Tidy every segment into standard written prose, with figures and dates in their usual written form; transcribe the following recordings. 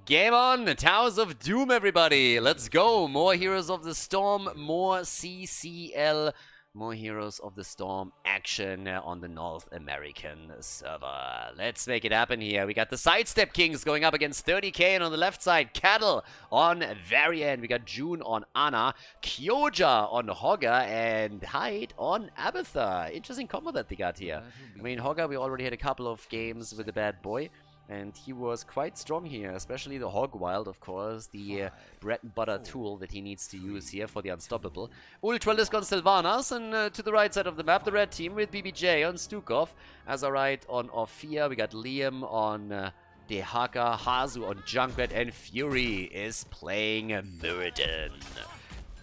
Game on! Towers of Doom, everybody! Let's go! More Heroes of the Storm, more CCL, more Heroes of the Storm action on the North American server. Let's make it happen here. We got the Sidestep Kings going up against 30k, and on the left side, Cattle on Varian. We got June on Ana, Kyoja on Hogger, and Hyde on Abatha. Interesting combo that they got here. I mean, Hogger, we already had a couple of games with the bad boy. And he was quite strong here, especially the Hog Wild, of course, the bread and butter tool that he needs to use here for the Unstoppable. Ultralisk on Sylvanas, and to the right side of the map, the red team with BBJ on Stukov. Azarite on Ophir, we got Liam on Dehaka, Hazu on Junkrat, and Fury is playing Mirrodin.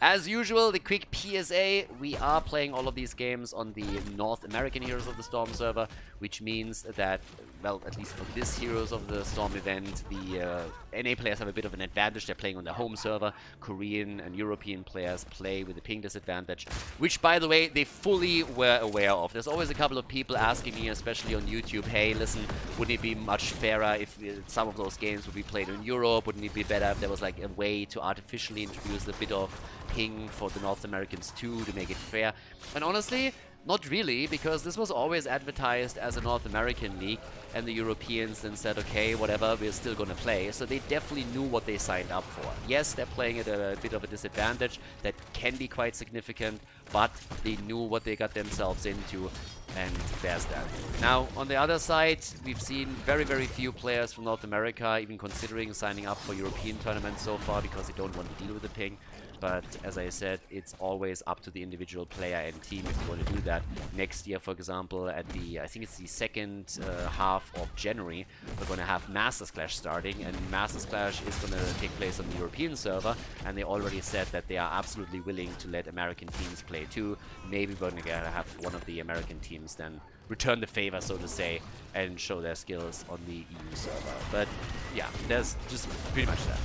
As usual, the quick PSA, we are playing all of these games on the North American Heroes of the Storm server, which means that, well, at least for this Heroes of the Storm event, the NA players have a bit of an advantage. They're playing on their home server. Korean and European players play with a ping disadvantage, which, by the way, they fully were aware of. There's always a couple of people asking me, especially on YouTube, hey, listen, wouldn't it be much fairer if some of those games would be played in Europe? Wouldn't it be better if there was like a way to artificially introduce a bit of ping for the North Americans too, to make it fair? And honestly, not really, because this was always advertised as a North American league, and the Europeans then said, okay, whatever, we're still gonna play. So they definitely knew what they signed up for. Yes, they're playing at a bit of a disadvantage that can be quite significant, but they knew what they got themselves into, and there's that. Now, on the other side, we've seen very, very few players from North America even considering signing up for European tournaments so far, because they don't want to deal with the ping. But as I said, it's always up to the individual player and team if you want to do that. Next year, for example, at the, I think it's the second half of January, we're going to have Masters Clash starting, and Masters Clash is going to take place on the European server, and they already said that they are absolutely willing to let American teams play too. Maybe we're going to have one of the American teams then return the favor, so to say, and show their skills on the EU server. But yeah, there's just pretty much that.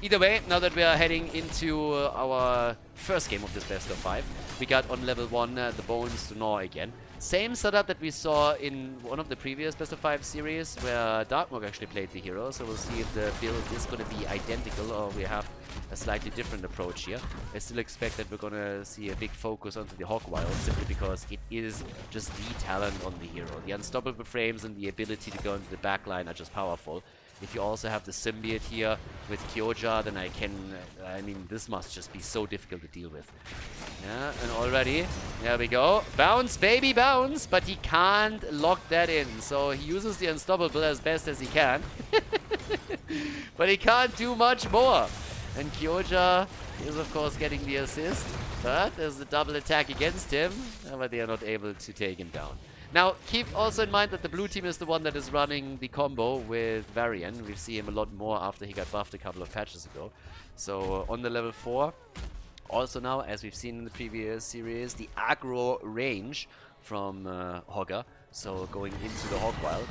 Either way, now that we are heading into our first game of this best of 5, we got on level 1 the Bones to Gnaw again. Same setup that we saw in one of the previous best of 5 series, where Darkmog actually played the hero. So we'll see if the build is going to be identical, or we have a slightly different approach here. I still expect that we're going to see a big focus onto the Hog Wild, simply because it is just the talent on the hero. The unstoppable frames and the ability to go into the backline are just powerful. If you also have the symbiote here with Kyoja, then I mean, this must just be so difficult to deal with. Yeah, and already, there we go. Bounce, baby, bounce! But he can't lock that in, so he uses the unstoppable as best as he can. But he can't do much more. And Kyoja is, of course, getting the assist, but there's the double attack against him, but they are not able to take him down. Now, keep also in mind that the blue team is the one that is running the combo with Varian. We see him a lot more after he got buffed a couple of patches ago. So, on the level 4, also now, as we've seen in the previous series, the aggro range from Hogger. So, going into the Hog Wild.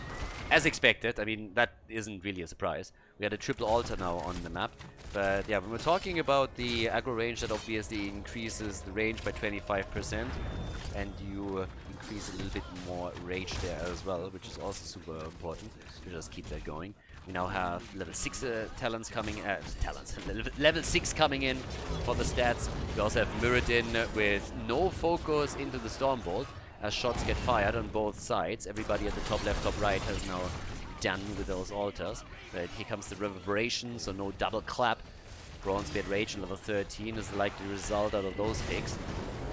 As expected, I mean, that isn't really a surprise. We had a triple altar now on the map. But yeah, when we're talking about the aggro range, that obviously increases the range by 25%. And you increase a little bit more rage there as well, which is also super important to just keep that going. We now have level 6 talents coming level 6 coming in for the stats. We also have Mirrodin with no focus into the Stormbolt, as shots get fired on both sides. Everybody at the top left, top right has now done with those altars. But here comes the reverberation, so no double clap. Bronzebeard Rage on level 13 is the likely result out of those picks.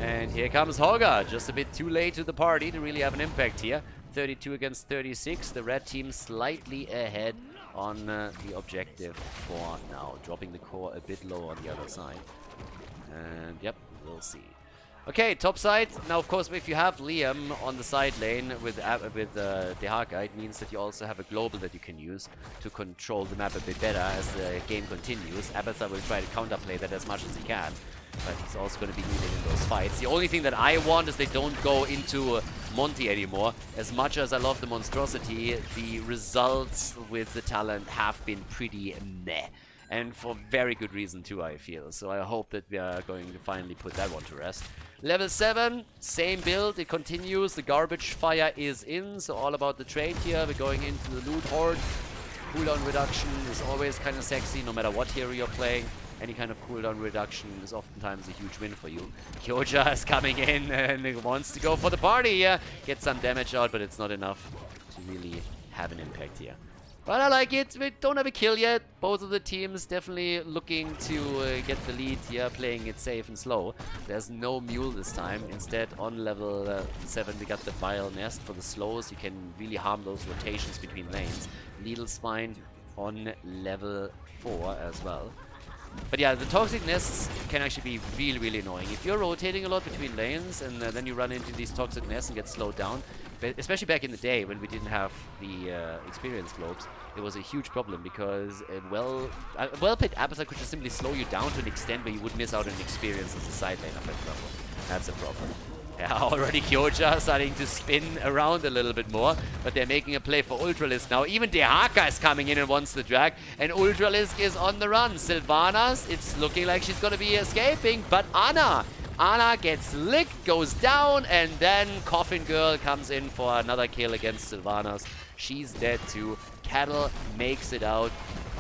And here comes Hogger, just a bit too late to the party to really have an impact here. 32 against 36, the red team slightly ahead on the objective for now. Dropping the core a bit low on the other side. And yep, we'll see. Okay, top side. Now, of course, if you have Liam on the side lane with Dehaka, it means that you also have a global that you can use to control the map a bit better as the game continues. Abatha will try to counterplay that as much as he can, but he's also going to be needed in those fights. The only thing that I want is they don't go into Monty anymore. As much as I love the monstrosity, the results with the talent have been pretty meh. And for very good reason too, I feel. So I hope that we are going to finally put that one to rest. Level 7, same build, it continues. The garbage fire is in, so all about the trade here. We're going into the loot horde. cooldown reduction is always kind of sexy, no matter what hero you're playing. Any kind of cooldown reduction is oftentimes a huge win for you. Kyoja is coming in and wants to go for the party here. Get some damage out, but it's not enough to really have an impact here. But I like it. We don't have a kill yet. Both of the teams definitely looking to get the lead here, playing it safe and slow. There's no mule this time. Instead, on level 7, we got the Vile Nest for the slows. You can really harm those rotations between lanes. Needle Spine on level 4 as well. But yeah, the toxic nests can actually be really, really annoying. If you're rotating a lot between lanes and then you run into these toxic nests and get slowed down, especially back in the day when we didn't have the experience globes, it was a huge problem because a well-played Abathur could just simply slow you down to an extent where you would miss out on experience as a side laner, for example. That's a problem. Yeah, already Kyoja starting to spin around a little bit more, but they're making a play for Ultralisk now. Even Dehaka is coming in and wants the drag, and Ultralisk is on the run. Sylvanas, it's looking like she's going to be escaping, but Ana gets licked, goes down, and then Coffin Girl comes in for another kill against Sylvanas. She's dead too. Cattle makes it out,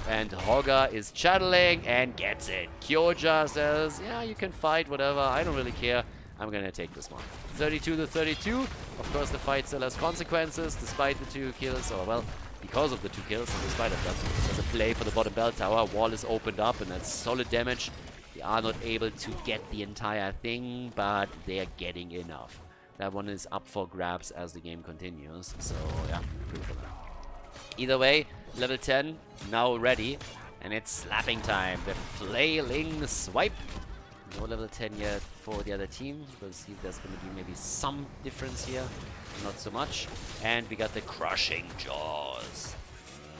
and Hogger is channeling and gets it. Kyoja says, yeah, you can fight, whatever, I don't really care. I'm gonna take this one. 32 to 32. Of course, the fight still has consequences, despite the 2 kills, or well, because of the 2 kills, in spite of that. There's a play for the bottom bell tower. Wall is opened up, and that's solid damage. They are not able to get the entire thing, but they are getting enough. That one is up for grabs as the game continues. So yeah, good for them. Either way, level 10 now ready, and it's slapping time. The flailing swipe. No level 10 yet for the other team. We'll see if there's going to be maybe some difference here. Not so much. And we got the crushing jaws.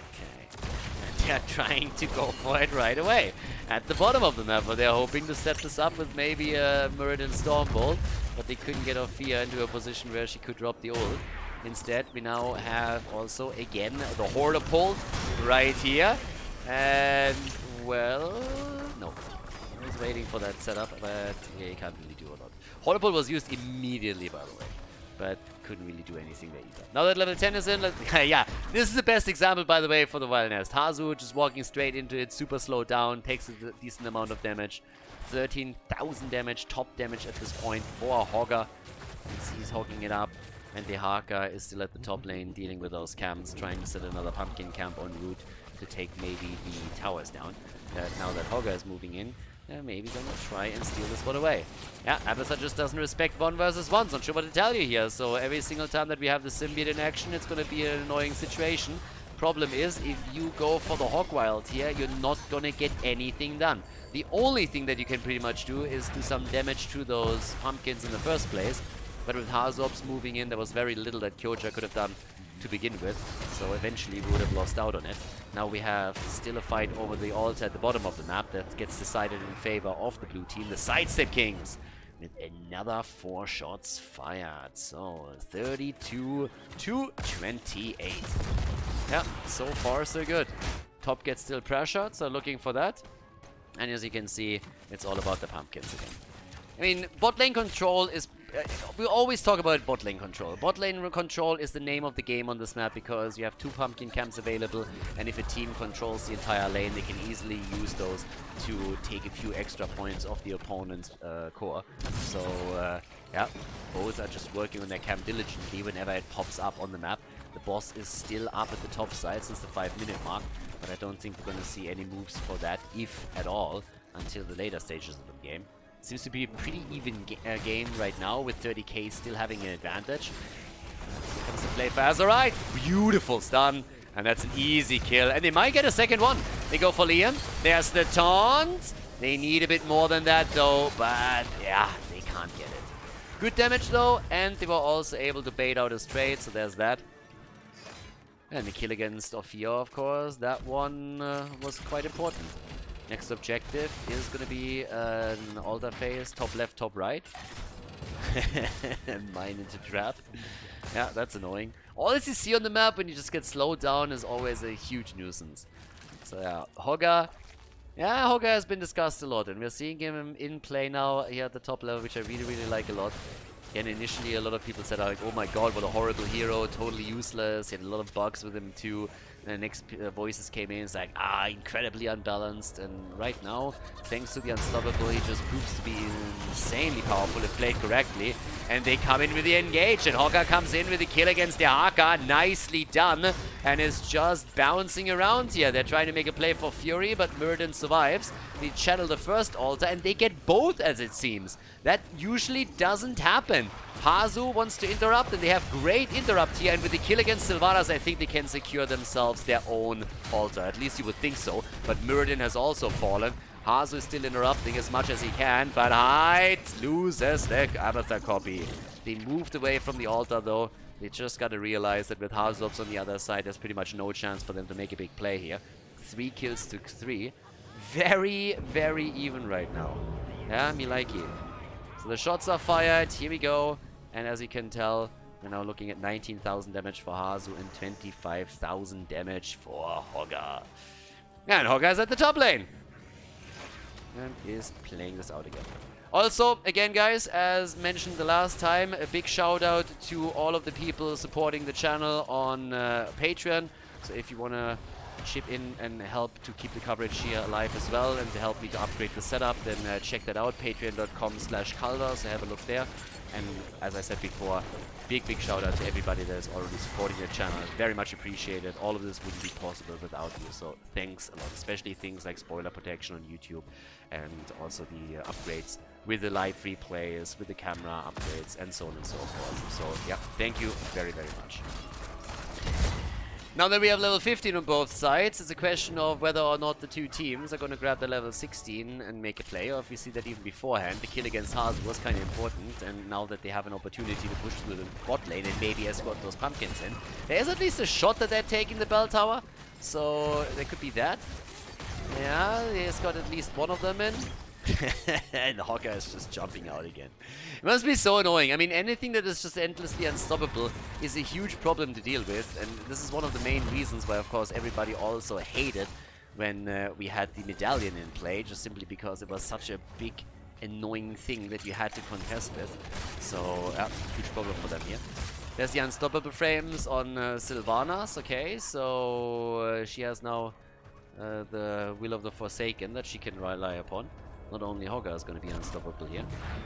Okay. And they're trying to go for it right away. At the bottom of the map, but they're hoping to set this up with maybe a Muradin Stormbolt. But they couldn't get Ophia into a position where she could drop the ult. Instead, we now have also, again, the Horlepult right here. And, well, no. I was waiting for that setup, but yeah, you can't really do a lot. Horlepult was used immediately, by the way, but couldn't really do anything there either. Now that level 10 is in, yeah, this is the best example, by the way, for the Vile Nest. Hazu just walking straight into it, super slowed down, takes a decent amount of damage. 13,000 damage, top damage at this point for a Hogger. He's hogging it up, and the Dehaka is still at the top lane, dealing with those camps, trying to set another pumpkin camp en route to take maybe the towers down. Now that Hogger is moving in, maybe gonna try and steal this one away. Yeah, Abathur just doesn't respect 1 versus 1. Not sure what to tell you here. So every single time that we have the symbiote in action, it's gonna be an annoying situation. Problem is, if you go for the Hog Wild here, you're not gonna get anything done. The only thing that you can pretty much do is do some damage to those pumpkins in the first place. But with Harzobs moving in, there was very little that Kyoja could have done to begin with, so eventually we would have lost out on it. Now we have still a fight over the altar at the bottom of the map that gets decided in favor of the blue team, the Sidestep Kings, with another 4 shots fired. So 32 to 28. Yeah, so far so good. Top gets still pressured, so looking for that. And as you can see, it's all about the pumpkins again. I mean, bot lane control is... we always talk about bot lane control. Bot lane control is the name of the game on this map because you have 2 pumpkin camps available, and if a team controls the entire lane, they can easily use those to take a few extra points off the opponent's core. So, yeah, both are just working on their camp diligently whenever it pops up on the map. The boss is still up at the top side since the 5-minute mark, but I don't think we're going to see any moves for that, if at all, until the later stages of the game. Seems to be a pretty even game right now, with 30k still having an advantage. Here comes the play fast. Alright, beautiful stun. And that's an easy kill. And they might get a second one. They go for Liam. There's the taunt. They need a bit more than that though, but yeah, they can't get it. Good damage though, and they were also able to bait out his trade, so there's that. And the kill against Ophia, of course. That one was quite important. Next objective is going to be an altar phase, top left, top right. Mine into trap. Yeah, that's annoying. All that you see on the map when you just get slowed down is always a huge nuisance. So yeah, Hogger. Yeah, Hogger has been discussed a lot, and we're seeing him in play now here at the top level, which I really, really like a lot. And initially a lot of people said like, oh my god, what a horrible hero, totally useless, he had a lot of bugs with him too. And the next voices came in, it's like, incredibly unbalanced. And right now, thanks to the Unstoppable, he just proves to be insanely powerful if played correctly. And they come in with the engage, and Hogger comes in with the kill against the Haka. Nicely done, and is just bouncing around here. They're trying to make a play for Fury, but Muradin survives. They channel the first altar, and they get both, as it seems. That usually doesn't happen. Hazu wants to interrupt, and they have great interrupt here. And with the kill against Sylvanas, I think they can secure themselves their own altar. At least you would think so. But Muradin has also fallen. Hazu is still interrupting as much as he can, but Hyde loses the Avatar copy. They moved away from the altar, though. They just got to realize that with Hazops on the other side, there's pretty much no chance for them to make a big play here. 3 kills to 3. Very, very even right now. Yeah, me like it. So the shots are fired. Here we go. And as you can tell, we're now looking at 19,000 damage for Hazu and 25,000 damage for Hogger. And Hogger's at the top lane. And is playing this out again. Also, again guys, as mentioned the last time, a big shout out to all of the people supporting the channel on Patreon. So if you want to chip in and help to keep the coverage here alive as well and to help me to upgrade the setup, then check that out, patreon.com/Khaldor, so have a look there. And as I said before, big shout out to everybody that is already supporting the channel. Very much appreciated. All of this wouldn't be possible without you, so thanks a lot. Especially things like spoiler protection on YouTube and also the upgrades with the live replays, with the camera upgrades, and so on and so forth. So yeah, thank you very, very much. Now that we have level 15 on both sides, it's a question of whether or not the two teams are going to grab the level 16 and make a play, or if we see that even beforehand. The kill against Hazu was kind of important, and now that they have an opportunity to push through the bot lane and maybe escort those pumpkins in, there's at least a shot that they're taking the bell tower, so there could be that. Yeah, he's got at least one of them in. And Hogger is just jumping out again. It must be so annoying. I mean, anything that is just endlessly unstoppable is a huge problem to deal with, and this is one of the main reasons why, of course, everybody also hated when we had the medallion in play, just simply because it was such a big, annoying thing that you had to contest with. So, yeah, huge problem for them here. There's the unstoppable frames on Sylvanas, okay, so she has now the Will of the Forsaken that she can rely upon. Not only Hogger is going to be unstoppable here,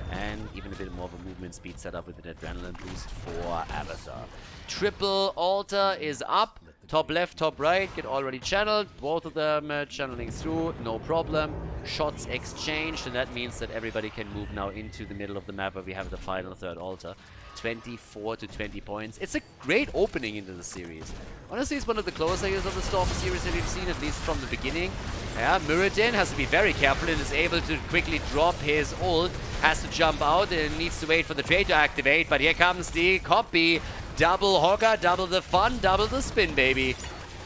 and even a bit more of a movement speed setup with an adrenaline boost for Avatar. Triple altar is up. Top left, top right, get already channeled. Both of them channeling through, no problem. Shots exchanged, and that means that everybody can move now into the middle of the map where we have the final third altar. 24 to 20 points. It's a great opening into the series. Honestly, it's one of the closer years of the Storm series that we've seen, at least from the beginning. Yeah, Muradin has to be very careful and is able to quickly drop his ult. Has to jump out and needs to wait for the trade to activate. But here comes the copy. Double Hogger, double the fun, double the spin, baby.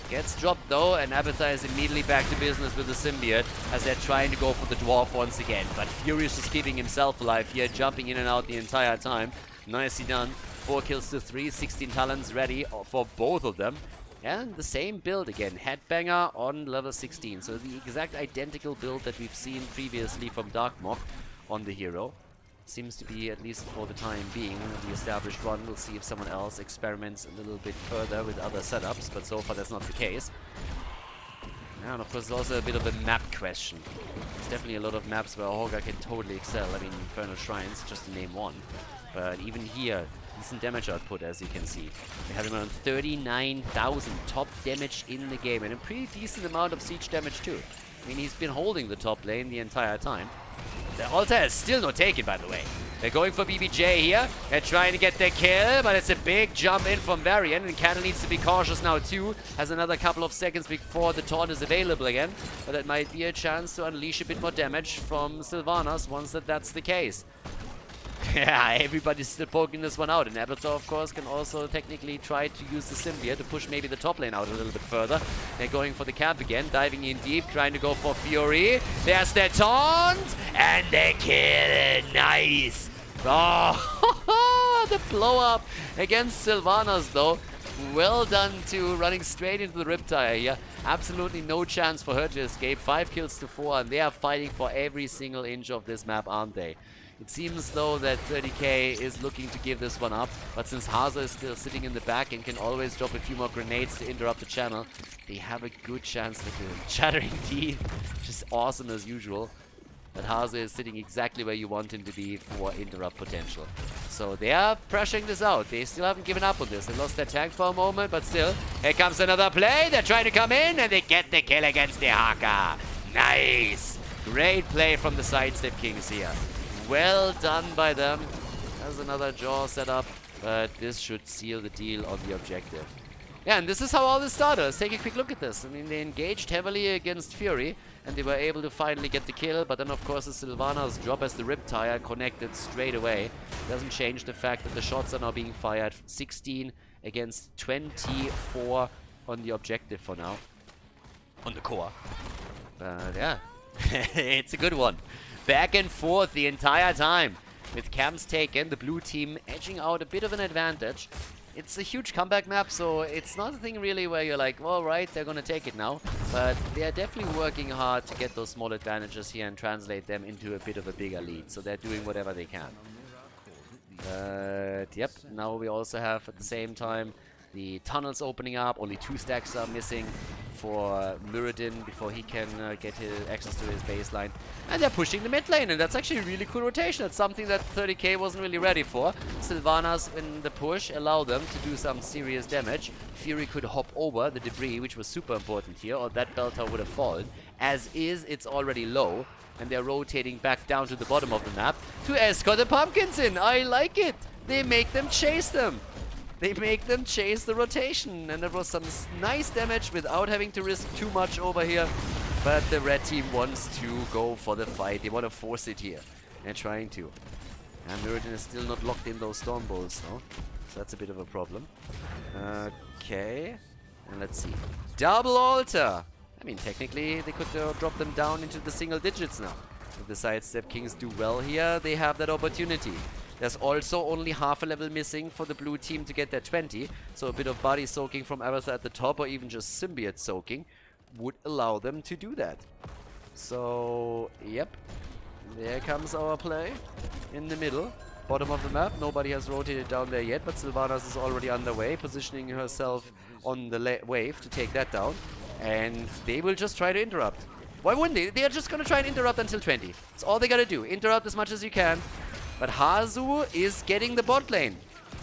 Gets dropped though, and Avatar is immediately back to business with the symbiote as they're trying to go for the dwarf once again. But Furious is keeping himself alive here, jumping in and out the entire time. Nicely done. 4 kills to 3, 16 talents ready for both of them. And the same build again, Headbanger on level 16. So the exact identical build that we've seen previously from Darkmock on the hero. Seems to be, at least for the time being, the established one. We'll see if someone else experiments a little bit further with other setups, but so far that's not the case. And of course there's also a bit of a map question. There's definitely a lot of maps where Hogger can totally excel. I mean, Infernal Shrines, just to name one. But even here, decent damage output, as you can see. We have him around 39,000 top damage in the game, and a pretty decent amount of siege damage too. I mean, he's been holding the top lane the entire time. The altar is still not taken, by the way. They're going for BBJ here. They're trying to get their kill, but it's a big jump in from Varian, and Cannon needs to be cautious now too. Has another couple of seconds before the taunt is available again, but it might be a chance to unleash a bit more damage from Sylvanas once that's the case. Yeah, everybody's still poking this one out, and Avatar, of course, can also technically try to use the symbiote to push maybe the top lane out a little bit further. They're going for the camp again, diving in deep, trying to go for Fury. There's their taunt, and they kill it. Nice. Oh, the blow up against Sylvanas, though. Well done to running straight into the Riptire here. Absolutely no chance for her to escape. 5 kills to 4, and they are fighting for every single inch of this map, aren't they? It seems though that 30k is looking to give this one up, but since Haza is still sitting in the back and can always drop a few more grenades to interrupt the channel, they have a good chance with the Chattering Teeth, which is awesome as usual. But Haza is sitting exactly where you want him to be for interrupt potential. So they are pressuring this out. They still haven't given up on this. They lost their tank for a moment, but still, here comes another play. They're trying to come in, and they get the kill against the Haka. Nice! Great play from the Sidestep Kings here. Well done by them. There's another jaw set up, but this should seal the deal on the objective. Yeah, and this is how all this started. Let's take a quick look at this. I mean, they engaged heavily against Fury, and they were able to finally get the kill, but then of course the Sylvana's drop as the Riptire connected straight away. Doesn't change the fact that the shots are now being fired. 16 against 24 on the objective for now. On the core. But yeah, it's a good one. Back and forth the entire time. With camps taken, the blue team edging out a bit of an advantage. It's a huge comeback map, so it's not a thing really where you're like, well, right, they're gonna take it now. But they are definitely working hard to get those small advantages here and translate them into a bit of a bigger lead. So they're doing whatever they can. But yep, now we also have at the same time the tunnels opening up. Only 2 stacks are missing for Muradin before he can get his access to his baseline. And they're pushing the mid lane, and that's actually a really cool rotation. That's something that 30k wasn't really ready for. Sylvanas in the push allow them to do some serious damage. Fury could hop over the debris, which was super important here, or that Belter would have fallen. As is, it's already low, and they're rotating back down to the bottom of the map to escort the pumpkins in. I like it. They make them chase them. They make them chase the rotation, and there was some nice damage without having to risk too much over here. But the red team wants to go for the fight. They want to force it here. They're trying to. And Muradin is still not locked in those storm bolts, no? So that's a bit of a problem. Okay. And let's see. Double altar! I mean, technically, they could drop them down into the single digits now. If the Sidestep Kings do well here, they have that opportunity. There's also only half a level missing for the blue team to get their 20. So a bit of body soaking from Aretha at the top, or even just symbiote soaking, would allow them to do that. So, yep. There comes our play. In the middle. Bottom of the map. Nobody has rotated down there yet, but Sylvanas is already underway, positioning herself on the wave to take that down. And they will just try to interrupt. Why wouldn't they? They are just going to try and interrupt until 20. That's all they got to do. Interrupt as much as you can. But Hazu is getting the bot lane.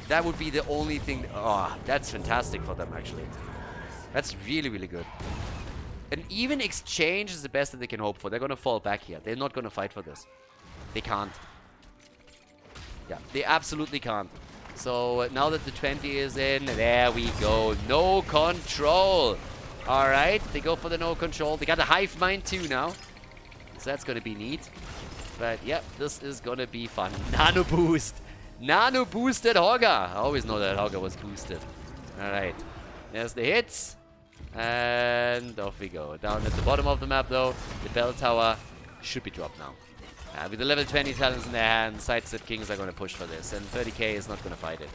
That would be the only thing. Oh, that's fantastic for them, actually. That's really, really good. An even exchange is the best that they can hope for. They're going to fall back here. They're not going to fight for this. They can't. Yeah, they absolutely can't. So now that the 20 is in, there we go. No control. All right, they go for the no control. They got a hive mind too now. So that's going to be neat. But yeah, this is gonna be fun. Nano boost! Nano boosted Hogger! I always know that Hogger was boosted. Alright. There's the hits. And off we go. Down at the bottom of the map though, the bell tower should be dropped now. With the level 20 talents in their hands, Sidestep Kings are gonna push for this. And 30k is not gonna fight it.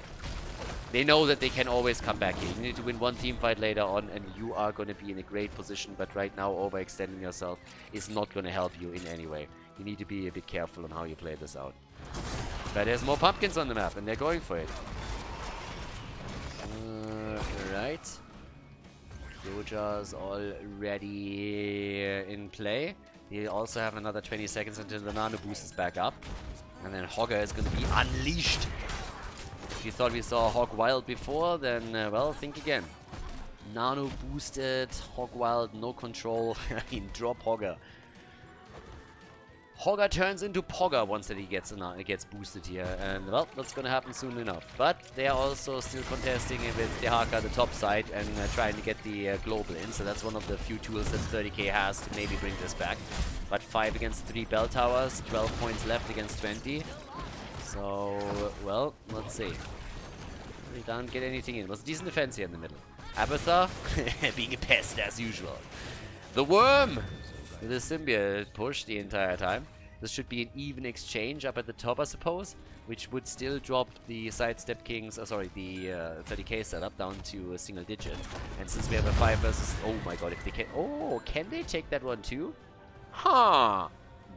They know that they can always come back here. You need to win one team fight later on and you are gonna be in a great position. But right now, overextending yourself is not gonna help you in any way. You need to be a bit careful on how you play this out. But there's more pumpkins on the map, and they're going for it. Right. Doja's already in play. They also have another 20 seconds until the nano boost is back up. And then Hogger is going to be unleashed. If you thought we saw Hog Wild before, then, well, think again. Nano boosted, Hog Wild, no control. I mean, drop Hogger. Hogger turns into Pogger once that he gets boosted here, and well, that's gonna happen soon enough. But they are also still contesting with the Haka the top side and trying to get the global in, so that's one of the few tools that 30k has to maybe bring this back. But 5 against 3 bell towers, 12 points left against 20. So, well, let's see. They don't get anything in. It was a decent defense here in the middle. Abatha being a pest as usual. The worm! With a symbiote push the entire time. This should be an even exchange up at the top, I suppose, which would still drop the Sidestep Kings, the 30k setup down to a single digit. And since we have a 5 versus, oh my god, if they can they take that one too? Huh,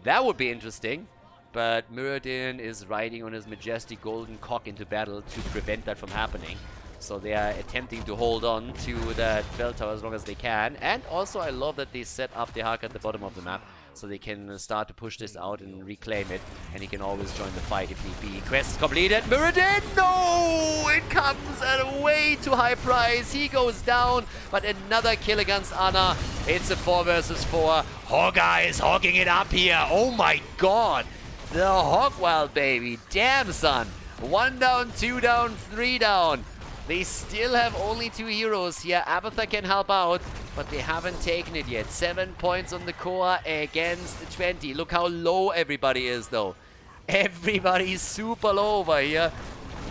that would be interesting. but Muradin is riding on his majestic golden cock into battle to prevent that from happening. So they are attempting to hold on to that bell tower as long as they can. And also I love that they set up the Haka at the bottom of the map, so they can start to push this out and reclaim it, and he can always join the fight if need be. Quest is completed. Muradin, no! It comes at a way too high price. He goes down, but another kill against Anna. It's a 4 versus 4. Hogga is hogging it up here. Oh my god. The Hogwild, baby. Damn, son. 1 down, 2 down, 3 down. They still have only 2 heroes here. Abathur can help out, but they haven't taken it yet. 7 points on the core against 20. Look how low everybody is, though. Everybody's super low over here.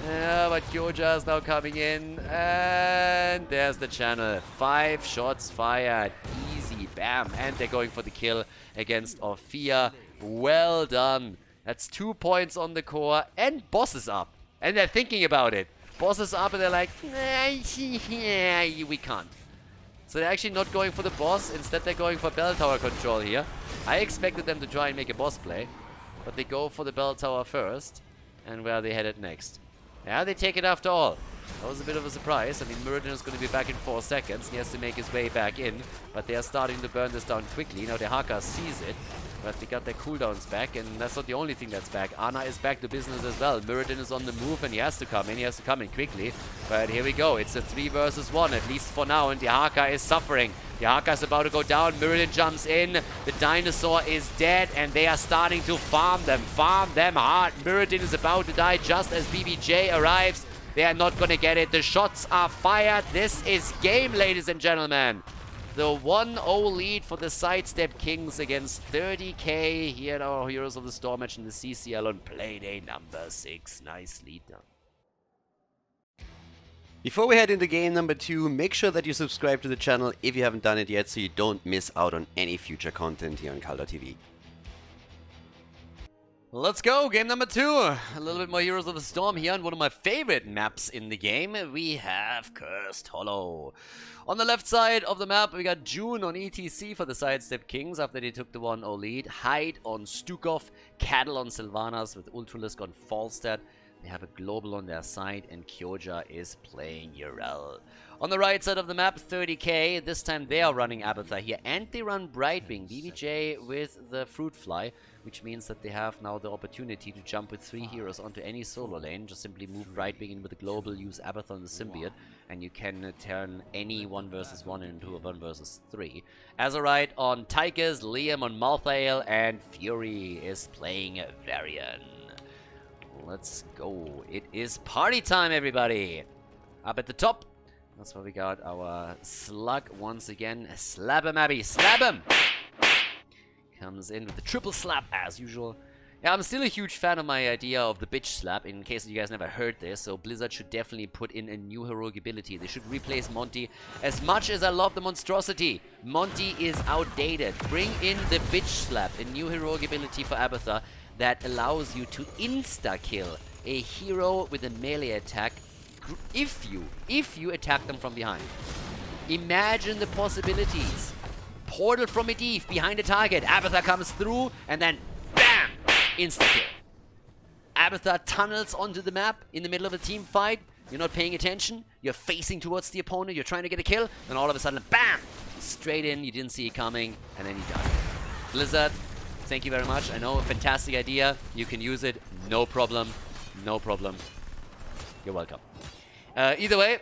Yeah, but Kyoja is now coming in. And there's the channel. 5 shots fired. Easy. Bam. And they're going for the kill against Orphea. Well done. That's 2 points on the core. And boss is up. And they're thinking about it. Boss is up and they're like, nah, we can't. So they're actually not going for the boss. Instead, they're going for bell tower control here. I expected them to try and make a boss play, but they go for the bell tower first. And where are they headed next? Yeah, they take it after all. That was a bit of a surprise. I mean, Muradin is going to be back in 4 seconds. He has to make his way back in, but they are starting to burn this down quickly. Now the Haka sees it, but they got their cooldowns back, and that's not the only thing that's back. Ana is back to business as well. Muradin is on the move, and he has to come in. He has to come in quickly. But here we go. It's a 3 versus 1, at least for now, and the Haka is suffering. The Haka is about to go down. Muradin jumps in. The dinosaur is dead, and they are starting to farm them. Farm them hard. Muradin is about to die just as BBJ arrives. They are not going to get it. The shots are fired. This is game, ladies and gentlemen. The 1-0 lead for the Sidestep Kings against 30k here at our Heroes of the Storm match in the CCL on Playday number 6. Nice lead done. Before we head into game number 2, make sure that you subscribe to the channel if you haven't done it yet, so you don't miss out on any future content here on Khaldor TV. Let's go, game number 2. A little bit more Heroes of the Storm here on one of my favorite maps in the game. We have Cursed Hollow. On the left side of the map, we got June on ETC for the Sidestep Kings after they took the 1-0 lead. Hyde on Stukov, Cattle on Sylvanas with Ultralisk on Falstad. They have a global on their side, and Kyoja is playing Urel. On the right side of the map, 30k. This time they are running Abathur here, and they run Brightwing. BBJ with the Fruit Fly, which means that they have now the opportunity to jump with 3 heroes onto any solo lane. Just simply move Brightwing in with the global, use Abathur on the Symbiote, and you can turn any 1 versus 1 into a 1 versus 3. Azerite on Tychus, Liam on Malthael, and Fury is playing Varian. Let's go. It is party time, everybody. Up at the top, that's where we got our Slug once again. Slap him, Abby. Slap him! Comes in with the triple slap as usual. Yeah, I'm still a huge fan of my idea of the bitch slap, in case you guys never heard this. So Blizzard should definitely put in a new heroic ability. They should replace Monty. As much as I love the monstrosity, Monty is outdated. Bring in the bitch slap, a new heroic ability for Abathur that allows you to insta-kill a hero with a melee attack if you attack them from behind. Imagine the possibilities. Portal from Medivh behind the target. Abathur comes through and then BAM! Insta-kill. Abathur tunnels onto the map in the middle of a team fight. You're not paying attention. You're facing towards the opponent. You're trying to get a kill. And all of a sudden, BAM! Straight in. You didn't see it coming. And then you die. Blizzard, thank you very much. I know, a fantastic idea. You can use it. No problem. No problem. You're welcome. Either way,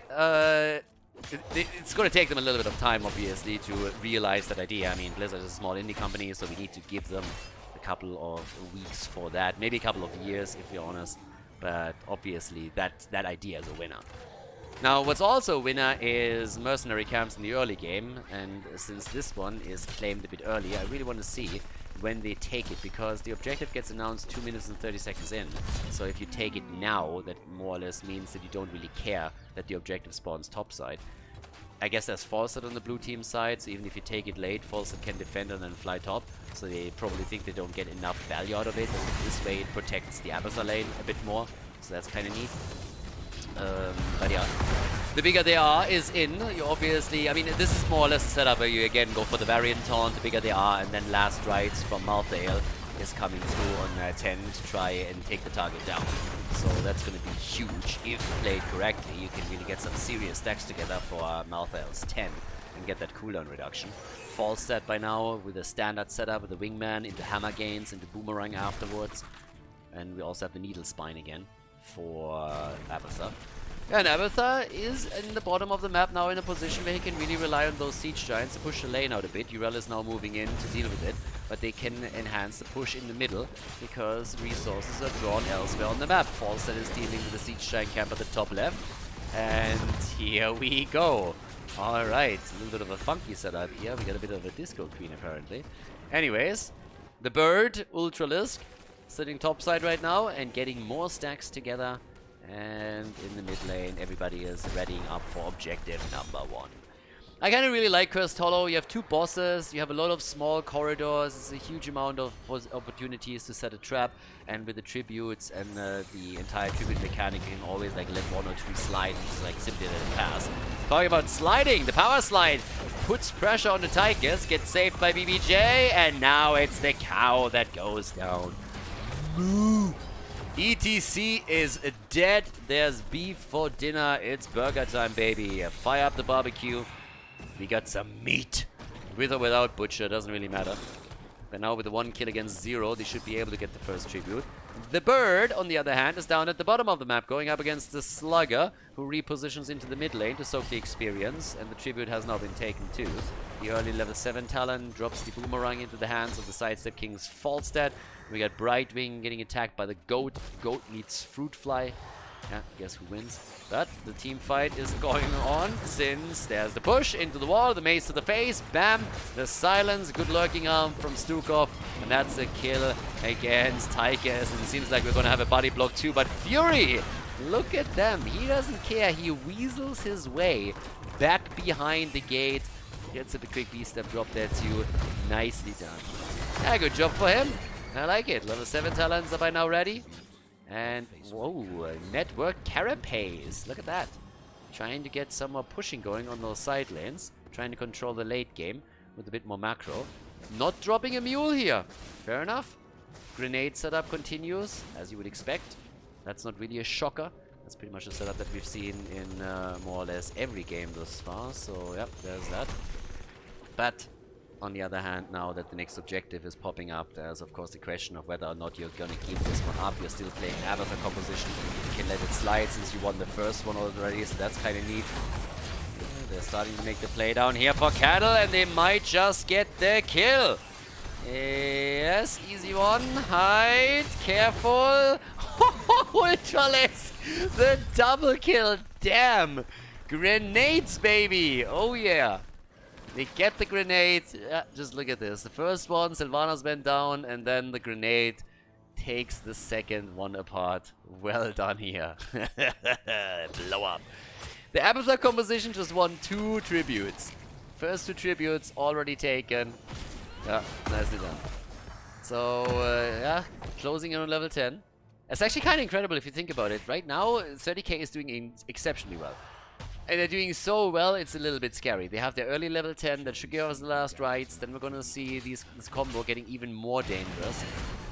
it's going to take them a little bit of time, obviously, to realize that idea. I mean, Blizzard is a small indie company, so we need to give them a couple of weeks for that. Maybe a couple of years, if you're honest. But obviously, that idea is a winner. Now, what's also a winner is mercenary camps in the early game. And since this one is claimed a bit early, I really want to see when they take it, because the objective gets announced 2 minutes and 30 seconds in. So if you take it now, that more or less means that you don't really care that the objective spawns topside. I guess there's Falstad on the blue team side, so even if you take it late, Falstad can defend and then fly top. So they probably think they don't get enough value out of it. This way it protects the Abathur lane a bit more, so that's kind of neat. But yeah, the bigger they are is in. You obviously, I mean, this is more or less a setup where you again go for the variant taunt. The bigger they are, and then last rites from Malthael is coming through on 10 to try and take the target down. So that's going to be huge. If played correctly, you can really get some serious stacks together for Malthael's 10 and get that cooldown reduction. False stat by now with a standard setup with the wingman into hammer gains, into boomerang afterwards. And we also have the needle spine again for Abathar. And Abathar is in the bottom of the map now in a position where he can really rely on those siege giants to push the lane out a bit. Urel is now moving in to deal with it, but they can enhance the push in the middle because resources are drawn elsewhere on the map. Falstad is dealing with the siege giant camp at the top left. And here we go. Alright, a little bit of a funky setup here. We got a bit of a disco queen apparently. Anyways, the bird, Ultralisk, sitting topside right now and getting more stacks together. And in the mid lane, everybody is readying up for objective number 1. I kind of really like Cursed Hollow. You have 2 bosses, you have a lot of small corridors, it's a huge amount of opportunities to set a trap, and with the tributes and the entire tribute mechanic, you can always like let 1 or 2 slide and just like simply let it pass. Talking about sliding, the power slide puts pressure on the Tychus, gets saved by BBJ, and now it's the cow that goes down. Moo! ETC is dead. There's beef for dinner. It's burger time, baby. Fire up the barbecue. We got some meat. With or without Butcher, doesn't really matter. But now with the 1 kill against 0, they should be able to get the first tribute. The bird, on the other hand, is down at the bottom of the map, going up against the Slugger, who repositions into the mid lane to soak the experience, and the tribute has now been taken too. The early level 7 Talon drops the boomerang into the hands of the Sidestep Kings Falstad. We got Brightwing getting attacked by the goat. Goat meets Fruit Fly. Yeah, guess who wins? But the team fight is going on since there's the push into the wall, the mace to the face, bam, the silence, good lurking arm from Stukov, and that's a kill against Tychus. And it seems like we're gonna have a body block too, but Fury, look at them, he doesn't care, he weasels his way back behind the gate, gets a quick B-step drop there too, nicely done. Yeah, good job for him. I like it. Level 7 talents are by now ready. And, whoa, network carapace. Look at that. Trying to get some more pushing going on those side lanes. Trying to control the late game with a bit more macro. Not dropping a mule here. Fair enough. Grenade setup continues, as you would expect. That's not really a shocker. That's pretty much a setup that we've seen in more or less every game thus far. So, yep, there's that. But on the other hand, now that the next objective is popping up, there's of course the question of whether or not you're gonna keep this one up. You're still playing Abathar composition. You can let it slide since you won the first one already, so that's kind of neat. They're starting to make the play down here for Cattle, and they might just get the kill. Yes, easy one. Hide, careful. Ultralisk, the double kill. Damn, grenades, baby. Oh yeah. They get the grenade. Just look at this. The first one, Sylvanas went down, and then the grenade takes the second one apart. Well done here. Blow up. The Abathar composition just won 2 tributes. First 2 tributes already taken. Yeah, nicely done. So, yeah, closing in on level 10. It's actually kind of incredible if you think about it. Right now, 30k is doing exceptionally well. And they're doing so well, it's a little bit scary. They have their early level 10 that should give us the last rights. Then we're gonna see this combo getting even more dangerous.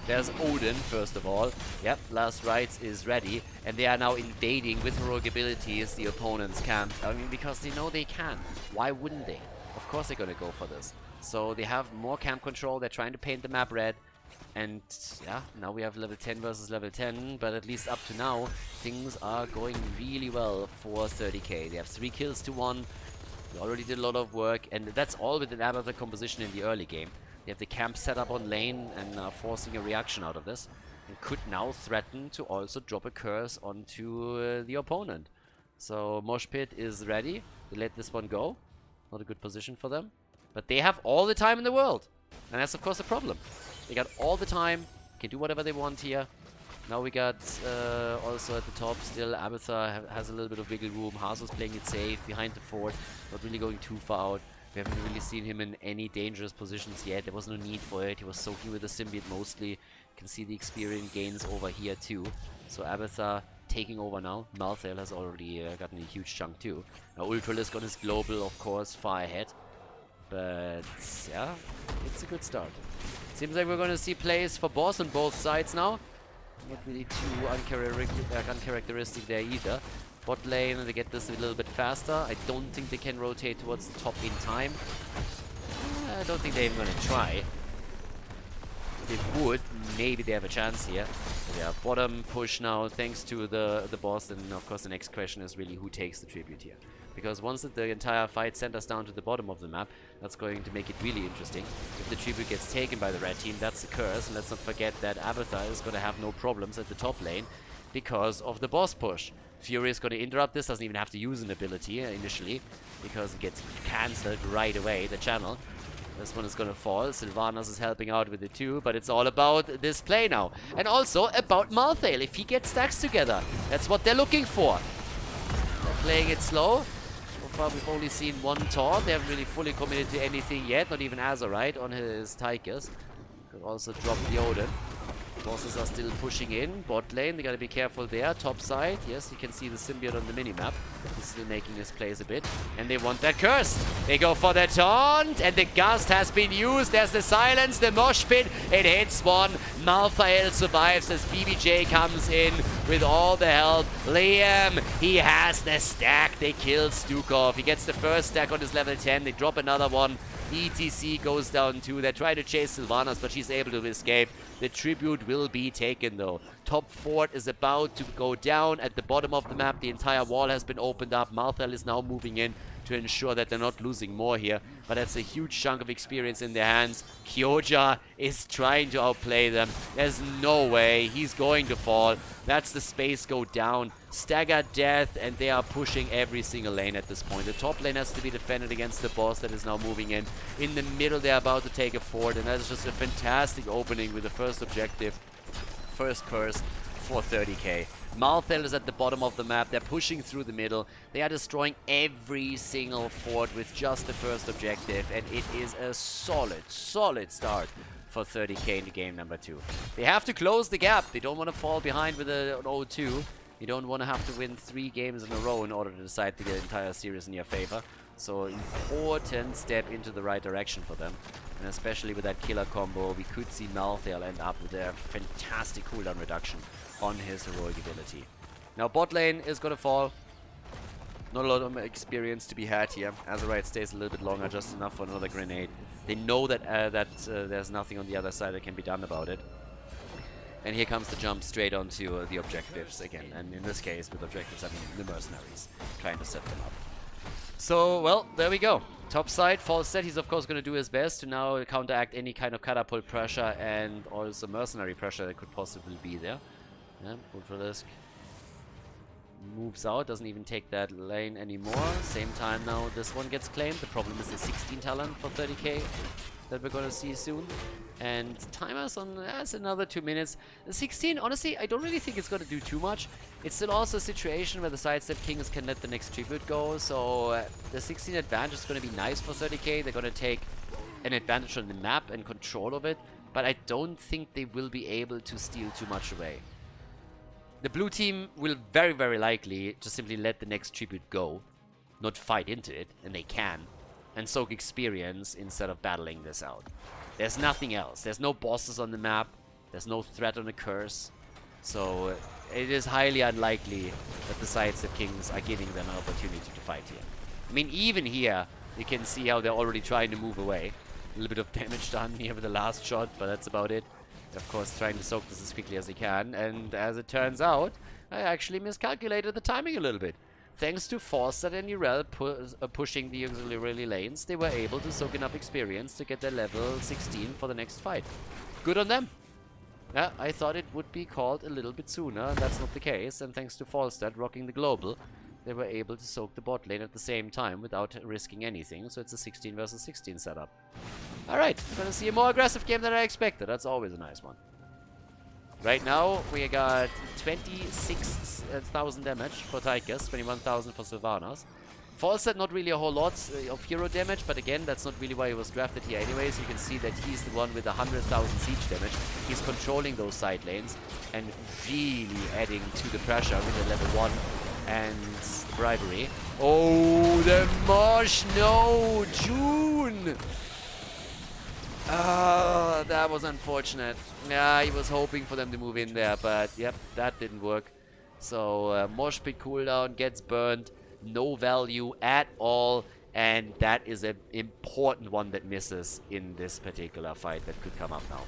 There's Odin, first of all. Yep, last rights is ready. And they are now invading with heroic abilities the opponent's camp. I mean, because they know they can. Why wouldn't they? Of course they're gonna go for this. So they have more camp control. They're trying to paint the map red. And yeah, now we have level 10 versus level 10, but at least up to now, things are going really well for 30k. They have 3 kills to 1. They already did a lot of work, and that's all with an Abathar composition in the early game. They have the camp set up on lane and are forcing a reaction out of this, and could now threaten to also drop a curse onto the opponent. So Mosh Pit is ready. They let this one go. Not a good position for them, but they have all the time in the world, and that's of course a problem. They got all the time, can do whatever they want here. Now we got also at the top still Abathar has a little bit of wiggle room. Hazo's playing it safe behind the fort, not really going too far out. We haven't really seen him in any dangerous positions yet. There was no need for it. He was soaking with the symbiote mostly. You can see the experience gains over here too. So Abathar taking over now. Malthael has already gotten a huge chunk too. Now Ultralisk on his global, of course, far ahead. But yeah, it's a good start. Seems like we're going to see plays for boss on both sides now. Not really too uncharacteristic there either. Bot lane, they get this a little bit faster. I don't think they can rotate towards the top in time. I don't think they're even going to try. If they would, maybe they have a chance here. But yeah, bottom push now thanks to the boss. And of course the next question is really who takes the tribute here. Because once the entire fight centers down to the bottom of the map, that's going to make it really interesting. If the tribute gets taken by the red team, that's the curse. And let's not forget that Abathar is going to have no problems at the top lane because of the boss push. Fury is going to interrupt this, doesn't even have to use an ability initially because it gets cancelled right away, the channel. This one is going to fall. Sylvanas is helping out with it too, but it's all about this play now. And also about Malthael. If he gets stacks together, that's what they're looking for. They're playing it slow. So far we've only seen one taunt. They haven't really fully committed to anything yet, not even Azerite on his Tychus. Could also drop the Odin. Bosses are still pushing in. Bot lane, they gotta be careful there. Top side, yes, you can see the symbiote on the minimap. He's still making his plays a bit. And they want that curse. They go for the taunt, and the gust has been used. There's the silence, the mosh pit. It hits one. Malthael survives as BBJ comes in with all the help. Liam, he has the stack. They kill Stukov. He gets the first stack on his level 10. They drop another one. ETC goes down too. They try to chase Sylvanas, but she's able to escape. The tribute will be taken though. Top fort is about to go down at the bottom of the map. The entire wall has been opened up. Malthael is now moving in to ensure that they're not losing more here. But that's a huge chunk of experience in their hands. Kyoja is trying to outplay them. There's no way he's going to fall. That's the space go down. Staggered death, and they are pushing every single lane at this point. The top lane has to be defended against the boss that is now moving in. In the middle, they're about to take a fort, and that is just a fantastic opening with the first objective. First curse for 30k. Malthael is at the bottom of the map. They're pushing through the middle. They are destroying every single fort with just the first objective, and it is a solid start for 30k into game number 2. They have to close the gap. They don't want to fall behind with an 0-2. You don't want to have to win 3 games in a row in order to decide to get the entire series in your favor. So important step into the right direction for them. And especially with that killer combo, we could see Malthael end up with a fantastic cooldown reduction on his heroic ability. Now bot lane is going to fall. Not a lot of experience to be had here. Azerite stays a little bit longer, just enough for another grenade. They know that there's nothing on the other side that can be done about it. And here comes the jump straight onto the objectives again. And in this case, with objectives, I mean the mercenaries, trying to set them up. So, well, there we go. Top side, Falstead, he's of course going to do his best to now counteract any kind of catapult pressure and also mercenary pressure that could possibly be there. Yeah, Ultralisk moves out, doesn't even take that lane anymore. Same time now, this one gets claimed. The problem is the 16 talent for 30k that we're going to see soon. And timers on, that's another 2 minutes. The 16, honestly, I don't really think it's going to do too much. It's still also a situation where the Sidestep Kings can let the next tribute go. So the 16 advantage is going to be nice for 30k. They're going to take an advantage on the map and control of it. But I don't think they will be able to steal too much away. The blue team will very, very likely just simply let the next tribute go. Not fight into it, and they can. And soak experience instead of battling this out. There's nothing else. There's no bosses on the map. There's no threat on the curse. So it is highly unlikely that the Sidestep Kings are giving them an opportunity to fight here. I mean, even here, you can see how they're already trying to move away. A little bit of damage done here with the last shot, but that's about it. Of course, trying to soak this as quickly as they can. And as it turns out, I actually miscalculated the timing a little bit. Thanks to Forster and Urel pushing the auxiliary lanes, they were able to soak enough experience to get their level 16 for the next fight. Good on them. Yeah, I thought it would be called a little bit sooner, and that's not the case. And thanks to Falstad rocking the global, they were able to soak the bot lane at the same time without risking anything. So it's a 16 versus 16 setup. Alright, we're gonna see a more aggressive game than I expected. That's always a nice one. Right now, we got 26,000 damage for Tychus, 21,000 for Sylvanas. Falstad, not really a whole lot of hero damage, but again, that's not really why he was drafted here anyways. You can see that he's the one with 100,000 siege damage. He's controlling those side lanes and really adding to the pressure with the level 1 and bribery. Oh, the mosh! No! June! Oh, that was unfortunate. Yeah, he was hoping for them to move in there, but yep, that didn't work. So Mosh Pit cooldown gets burned. No value at all. And that is an important one that misses in this particular fight that could come up now.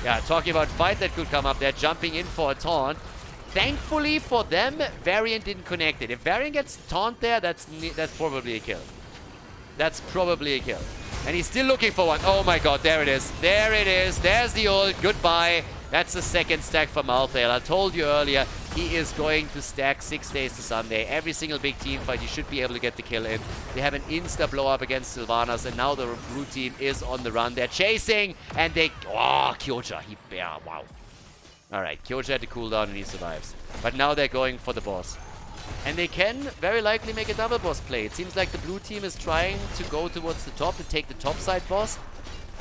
Yeah, talking about fight that could come up, they're jumping in for a taunt. Thankfully for them, Variant didn't connect it. If Variant gets taunt there, that's probably a kill. That's probably a kill. And he's still looking for one. Oh my god, there it is. There it is. There's the ult. Goodbye. That's the second stack for Malthael. I told you earlier, he is going to stack 6 days to Sunday. Every single big team fight, you should be able to get the kill in. They have an insta blow up against Sylvanas, and now the blue team is on the run. They're chasing, and they... Oh, Kyoja. Yeah, wow. Alright, Kyoja had the cooldown, and he survives. But now they're going for the boss. And they can very likely make a double boss play. It seems like the blue team is trying to go towards the top to take the top side boss.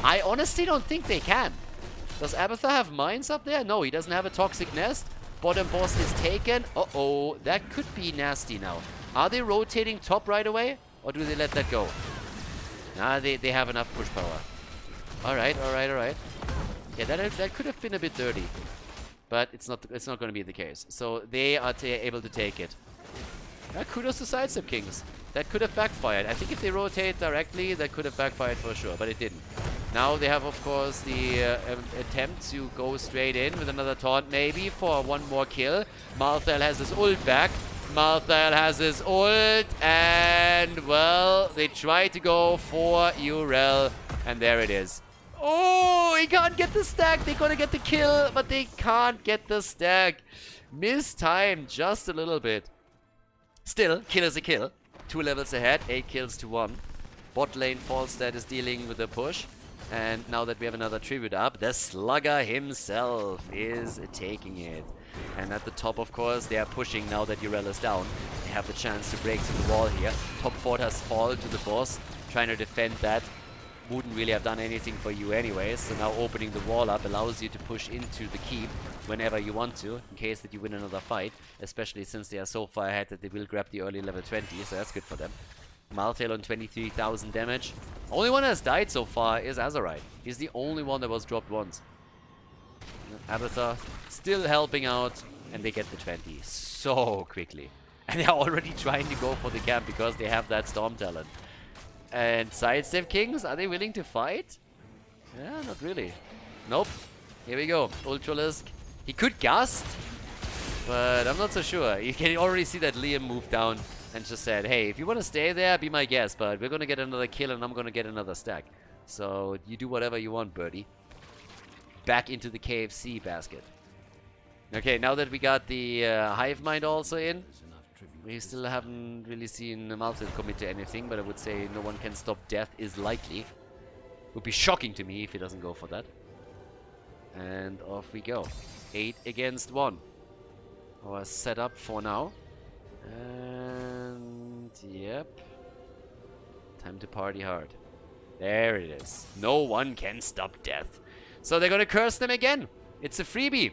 I honestly don't think they can. Does Abathur have mines up there? No, he doesn't have a toxic nest. Bottom boss is taken. Uh-oh, that could be nasty now. Are they rotating top right away? Or do they let that go? Nah, they have enough push power. Alright, alright, alright. Yeah, that could have been a bit dirty. But it's not going to be the case. So they are able to take it. Kudos to Sidestep Kings. That could have backfired. I think if they rotate directly, that could have backfired for sure, but it didn't. Now they have, of course, the attempt to go straight in with another taunt, maybe, for one more kill. Malthael has his ult back. Malthael has his ult, and, well, they try to go for Urel, and there it is. Oh, he can't get the stack. They're gonna get the kill, but they can't get the stack. Mistimed just a little bit. Still, kill is a kill. 2 levels ahead, 8 kills to 1. Bot lane Falstad is dealing with a push. And now that we have another tribute up, the Slugger himself is taking it. And at the top, of course, they are pushing now that Urel is down. They have the chance to break through the wall here. Top 4 has fallen to the boss, trying to defend that. Wouldn't really have done anything for you anyways, so now opening the wall up allows you to push into the keep whenever you want to, in case that you win another fight, especially since they are so far ahead that they will grab the early level 20, so that's good for them. Malthael on 23,000 damage. Only one that has died so far is Azerite. He's the only one that was dropped once. Abathur still helping out, and they get the 20 so quickly. And they're already trying to go for the camp because they have that Storm talent. And Sidestep Kings, are they willing to fight? Yeah, not really. Nope. Here we go. Ultralisk. He could gust, but I'm not so sure. You can already see that Liam moved down and just said, hey, if you want to stay there, be my guest, but we're going to get another kill and I'm going to get another stack. So you do whatever you want, birdie. Back into the KFC basket. Okay, now that we got the Hive Mind also in, we still haven't really seen Malthael commit to anything, but I would say no one can stop death is likely. Would be shocking to me if he doesn't go for that. And off we go. 8 against 1. Our setup for now. And yep. Time to party hard. There it is. No one can stop death. So they're gonna curse them again. It's a freebie.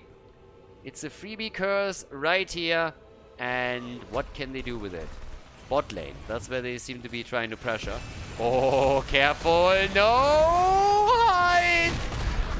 It's a freebie curse right here. And what can they do with it? Bot lane. That's where they seem to be trying to pressure. Oh, careful. No! Hide!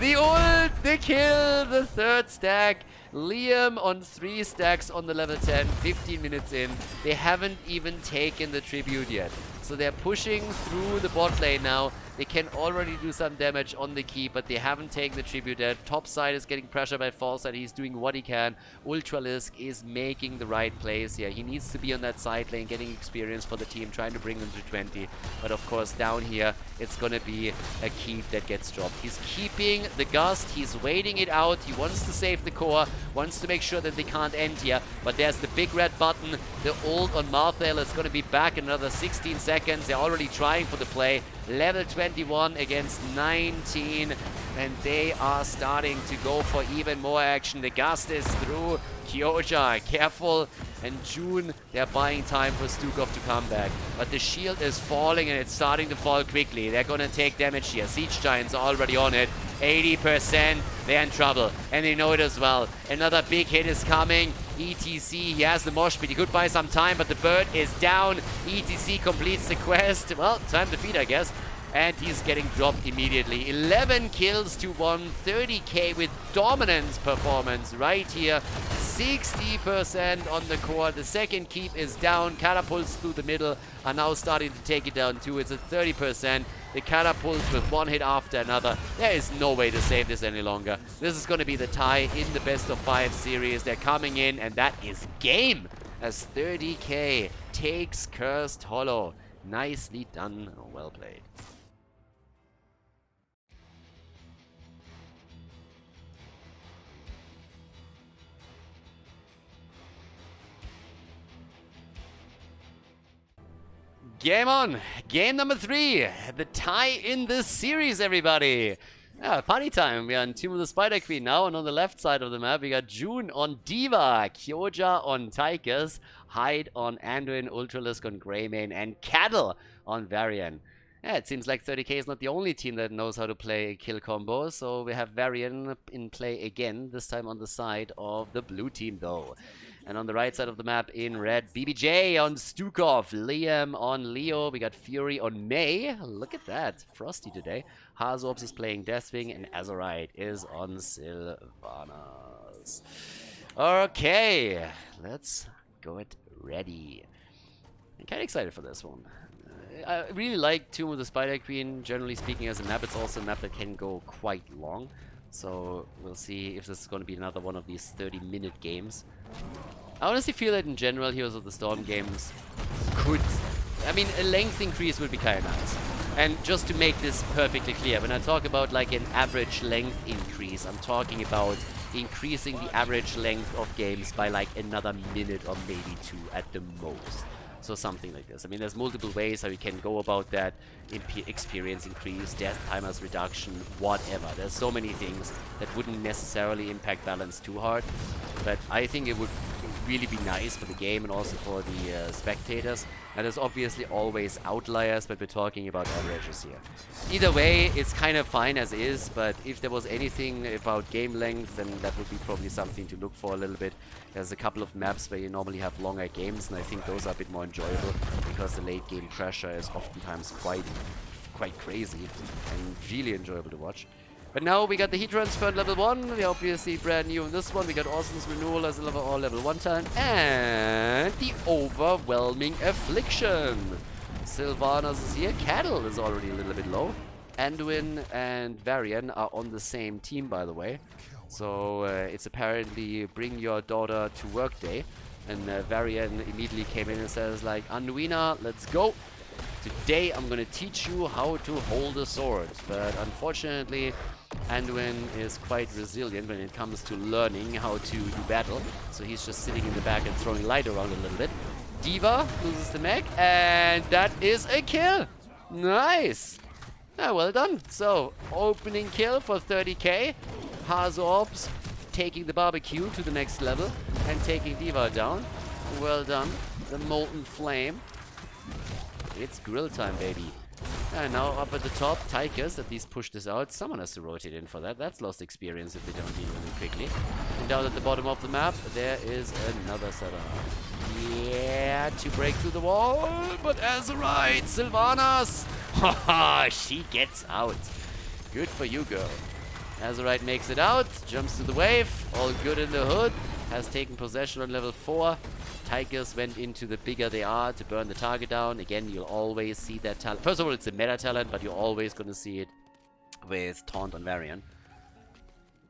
The ult, the kill, the 3rd stack. Liam on 3 stacks on the level 10, 15 minutes in. They haven't even taken the tribute yet. So they're pushing through the bot lane now. They can already do some damage on the keep, but they haven't taken the tribute yet. Top side is getting pressure by Falstad. He's doing what he can. Ultralisk is making the right plays here. He needs to be on that side lane, getting experience for the team, trying to bring them to 20. But of course, down here, it's going to be a keep that gets dropped. He's keeping the gust. He's waiting it out. He wants to save the core, wants to make sure that they can't end here. But there's the big red button. The ult on Malthael is going to be back in another 16 seconds. They're already trying for the play. Level 21 against 19, and they are starting to go for even more action. The gust is through. Kyoja, careful. And June, they're buying time for Stukov to come back. But the shield is falling, and it's starting to fall quickly. They're going to take damage here. Siege Giants are already on it. 80%. They're in trouble, and they know it as well. Another big hit is coming. ETC, he has the mosh pit. He could buy some time, but the bird is down. ETC completes the quest. Well, time to feed, I guess. and he's getting dropped immediately. 11 kills to 130k with dominance performance right here. 60% on the core. The second keep is down. Catapults through the middle are now starting to take it down too. It's at 30%. The catapults with one hit after another. There is no way to save this any longer. This is going to be the tie in the best of 5 series. They're coming in, and that is game as 30k takes Cursed Hollow. Nicely done. Well played. Game on! Game number 3! The tie in this series, everybody! Yeah, party time. We are on Tomb of the Spider Queen now, and on the left side of the map we got June on Diva, Kyoja on Tychus, Hyde on Anduin, Ultralisk on Greymane, and Cattle on Varian. Yeah, it seems like 30k is not the only team that knows how to play kill combos, so we have Varian in play again, this time on the side of the blue team though. And on the right side of the map in red, BBJ on Stukov, Liam on Leo, we got Fury on May. Look at that, frosty today. Hazorbs is playing Deathwing, and Azurite is on Sylvanas. Okay, let's get ready. I'm kind of excited for this one. I really like Tomb of the Spider Queen, generally speaking, as a map. It's also a map that can go quite long. So we'll see if this is going to be another one of these 30-minute games. I honestly feel that in general, Heroes of the Storm games could... I mean, a length increase would be kind of nice. And just to make this perfectly clear, when I talk about like an average length increase, I'm talking about increasing the average length of games by like another minute or maybe 2 at the most. So something like this. I mean, there's multiple ways how you can go about that. Experience increase, death timers reduction, whatever. There's so many things that wouldn't necessarily impact balance too hard. But I think it would really be nice for the game and also for the spectators. And there's obviously always outliers, but we're talking about averages here. Either way, it's kind of fine as is, but if there was anything about game length, then that would be probably something to look for a little bit. There's a couple of maps where you normally have longer games, and I think those are a bit more enjoyable because the late game pressure is oftentimes quite crazy and really enjoyable to watch. But now we got the Heat Transfer at level 1, we're obviously brand new in this one, we got Awesome's Renewal as a level 1 talent, and the Overwhelming Affliction. Sylvanas is here, Cattle is already a little bit low. Anduin and Varian are on the same team, by the way. So it's apparently bring your daughter to work day. And Varian immediately came in and says like, Anduina, let's go. Today I'm gonna teach you how to hold a sword. But unfortunately, Anduin is quite resilient when it comes to learning how to do battle. So he's just sitting in the back and throwing light around a little bit. Diva loses the mech, and that is a kill. Nice. Ah, well done. So, opening kill for 30k. Hazorbs taking the barbecue to the next level and taking Diva down. Well done. The Molten Flame. It's grill time, baby. And now up at the top, Tychus at least pushed this out. Someone has to rotate in for that. That's lost experience if they don't deal with it quickly. And down at the bottom of the map, there is another setup. Yeah, to break through the wall, but Azurite, Sylvanas! Haha, she gets out. Good for you, girl. Azurite makes it out, jumps to the wave, all good in the hood, has taken possession on level 4. Tychus went into the bigger they are to burn the target down. Again, you'll always see that talent. First of all, it's a meta talent, but you're always going to see it with Taunt on Varian.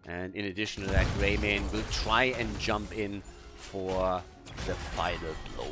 And in addition to that, Greymane will try and jump in for the final blow.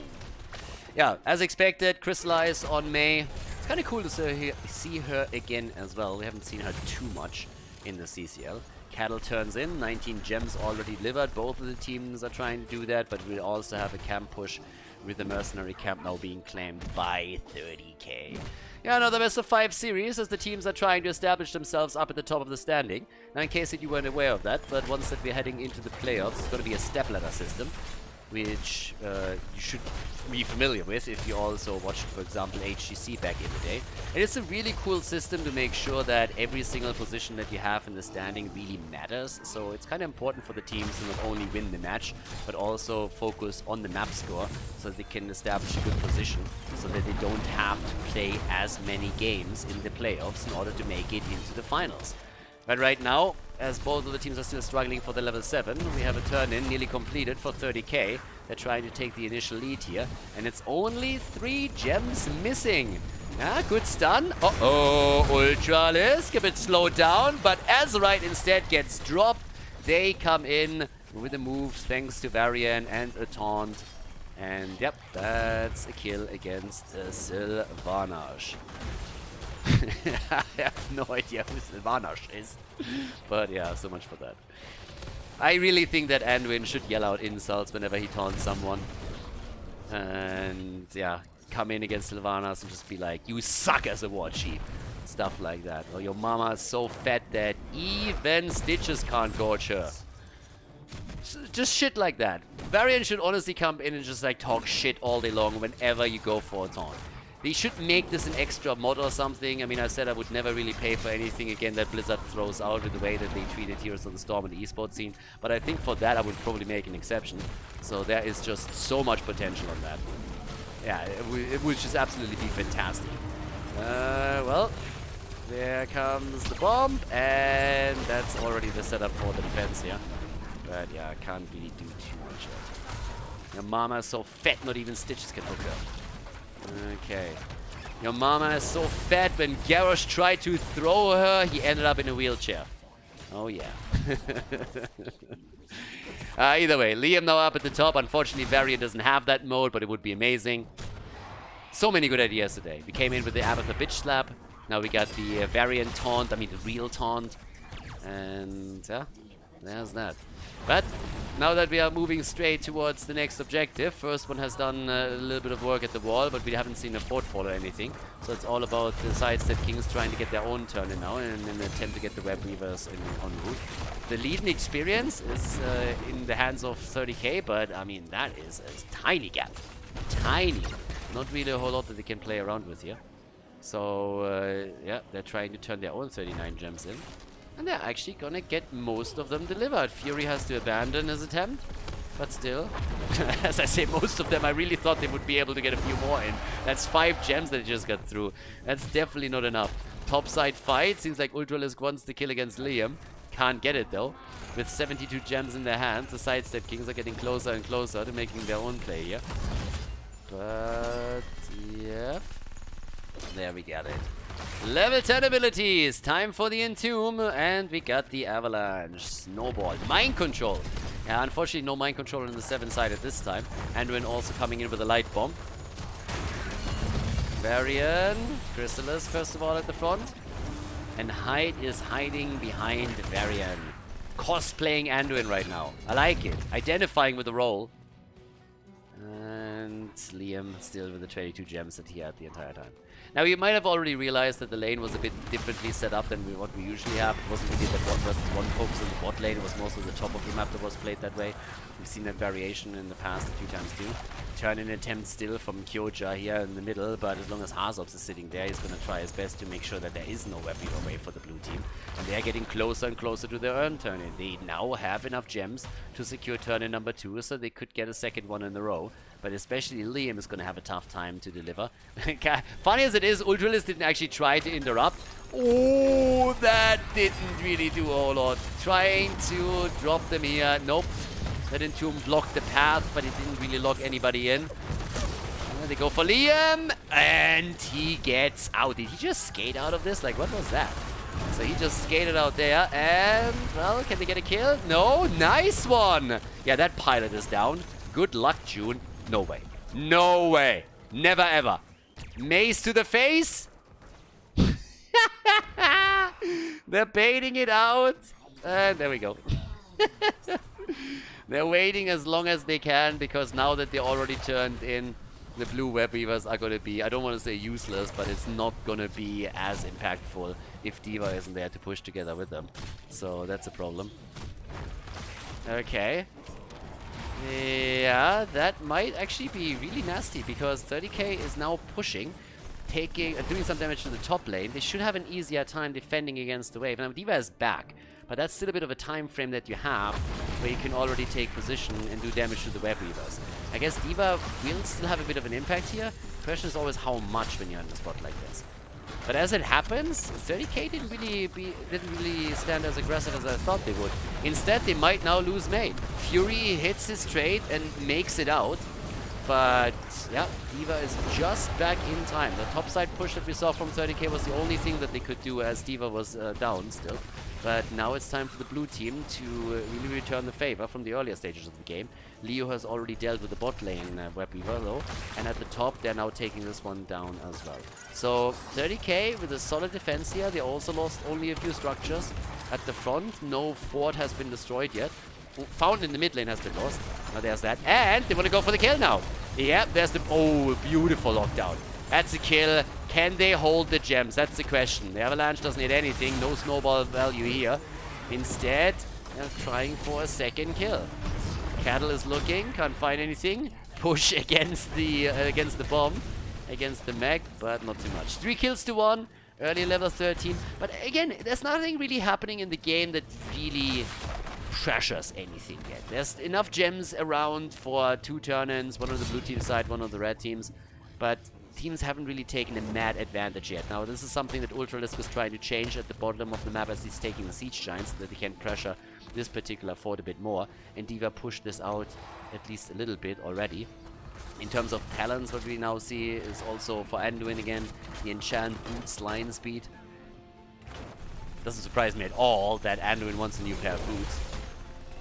Yeah, as expected, Crystallize on May. It's kind of cool to see her again as well. We haven't seen her too much in the CCL. Cattle turns in, 19 gems already delivered. Both of the teams are trying to do that, but we also have a camp push with the mercenary camp now being claimed by 30k. Yeah, another best of 5 series as the teams are trying to establish themselves up at the top of the standing. Now, in case that you weren't aware of that, but once that we're heading into the playoffs, it's going to be a step ladder system. which you should be familiar with if you also watched, for example, HGC back in the day. And it's a really cool system to make sure that every single position that you have in the standing really matters. So it's kind of important for the teams to not only win the match, but also focus on the map score so they can establish a good position, so that they don't have to play as many games in the playoffs in order to make it into the finals. But right now, as both of the teams are still struggling for the level 7, we have a turn-in nearly completed for 30k. They're trying to take the initial lead here, and it's only 3 gems missing. Ah, good stun. Uh-oh, Ultralisk a bit slowed down, but Azerite instead gets dropped. They come in with a move thanks to Varian and a taunt. And yep, that's a kill against Sylvanas. I have no idea who Sylvanas is. But yeah, so much for that. I really think that Anduin should yell out insults whenever he taunts someone. And yeah, come in against Sylvanas and just be like, you suck as a war chief. Stuff like that. Or your mama is so fat that even Stitches can't gorge her. Just shit like that. Varian should honestly come in and just like talk shit all day long whenever you go for a taunt. They should make this an extra mod or something. I mean, I said I would never really pay for anything again that Blizzard throws out with the way that they treated Heroes of the Storm in the esports scene. But I think for that I would probably make an exception. So there is just so much potential on that. Yeah, it would just absolutely be fantastic. Well, there comes the bomb, and that's already the setup for the defense here. But yeah, I can't really do too much else. Your mama is so fat, not even Stitches can hook her. Okay. Your mama is so fat, when Garrosh tried to throw her, he ended up in a wheelchair. Oh yeah. Either way, Liam now up at the top. Unfortunately, Varian doesn't have that mode, but it would be amazing. So many good ideas today. We came in with the Abathur bitch slap. Now we got the Varian taunt, I mean the real taunt. And yeah, there's that. But now that we are moving straight towards the next objective, first one has done a little bit of work at the wall, but we haven't seen a fortfall or anything. So it's all about the Sidestep Kings trying to get their own turn in now in an attempt to get the Web Weavers en route. The lead in experience is in the hands of 30k, but I mean, that is a tiny gap. Tiny. Not really a whole lot that they can play around with here. So yeah, they're trying to turn their own 39 gems in. And they're actually gonna get most of them delivered. Fury has to abandon his attempt, but still, as I say, most of them, I really thought they would be able to get a few more in. That's 5 gems that they just got through. That's definitely not enough. Topside fight, seems like Ultralisk wants the kill against Liam. Can't get it though. With 72 gems in their hands, the Sidestep Kings are getting closer and closer to making their own play here. But, yep. There we got it. Level 10 abilities. Time for the Entomb. And we got the Avalanche. Snowball. Mind Control. Yeah, unfortunately no Mind Control in the 7-side at this time. Anduin also coming in with a Light Bomb. Varian. Chrysalis first of all at the front. And Hyde is hiding behind Varian. Cosplaying Anduin right now. I like it. Identifying with the role. And Liam still with the 22 gems that he had the entire time. Now, you might have already realized that the lane was a bit differently set up than what we usually have. It wasn't really that 1 versus 1 focus on the bot lane. It was mostly the top of the map that was played that way. We've seen that variation in the past a few times too. Turn-in attempt still from Kyoja here in the middle, but as long as Hazops is sitting there, he's going to try his best to make sure that there is no Web Weaver wave for the blue team. And they're getting closer and closer to their own turn-in. They now have enough gems to secure turn-in number 2, so they could get a second one in a row. But especially Liam is going to have a tough time to deliver. Funny as it is, Ultralisk didn't actually try to interrupt. Oh, that didn't really do a whole lot. Trying to drop them here. Nope. That Entomb blocked the path, but it didn't really lock anybody in. They go for Liam, and he gets out. Did he just skate out of this? Like, what was that? So he just skated out there, and, well, can they get a kill? No, nice one. Yeah, that pilot is down. Good luck, June. No way. No way. Never ever. Mace to the face. They're baiting it out. And there we go. They're waiting as long as they can, because now that they already turned in, the blue Web Weavers are going to be, I don't want to say useless, but it's not going to be as impactful if D.Va isn't there to push together with them. So that's a problem. Okay. Yeah, that might actually be really nasty because 30k is now pushing, doing some damage to the top lane. They should have an easier time defending against the wave. Now D.Va is back, but that's still a bit of a time frame that you have where you can already take position and do damage to the web weavers. I guess D.Va will still have a bit of an impact here. The question is always how much when you're in a spot like this. But as it happens, 30k didn't really stand as aggressive as I thought they would. Instead, they might now lose Mate. Fury hits his trade and makes it out. But yeah, D.Va is just back in time. The topside push that we saw from 30k was the only thing that they could do as D.Va was down still. But now it's time for the blue team to really return the favor from the earlier stages of the game. Leo has already dealt with the bot lane web weaver though, and at the top they're now taking this one down as well. So 30k with a solid defense here. They also lost only a few structures at the front. No fort has been destroyed yet. Fountain in the mid lane has been lost. Now there's that, and they want to go for the kill now. Yeah, there's the beautiful lockdown. That's a kill. Can they hold the gems? That's the question. The Avalanche doesn't need anything. No snowball value here. Instead, they're trying for a second kill. Cattle is looking, can't find anything. Push against the bomb, against the mech, but not too much. 3 kills to 1, early level 13. But again, there's nothing really happening in the game that really pressures anything yet. There's enough gems around for 2 turn-ins, one on the blue team side, one on the red teams. But teams haven't really taken a mad advantage yet. Now, this is something that Ultralisk is trying to change at the bottom of the map as he's taking the Siege Giants, so that he can pressure this particular fort a bit more. And D.Va pushed this out at least a little bit already. In terms of talents, what we now see is also for Anduin again, the Enchant Boots line speed. Doesn't surprise me at all that Anduin wants a new pair of boots.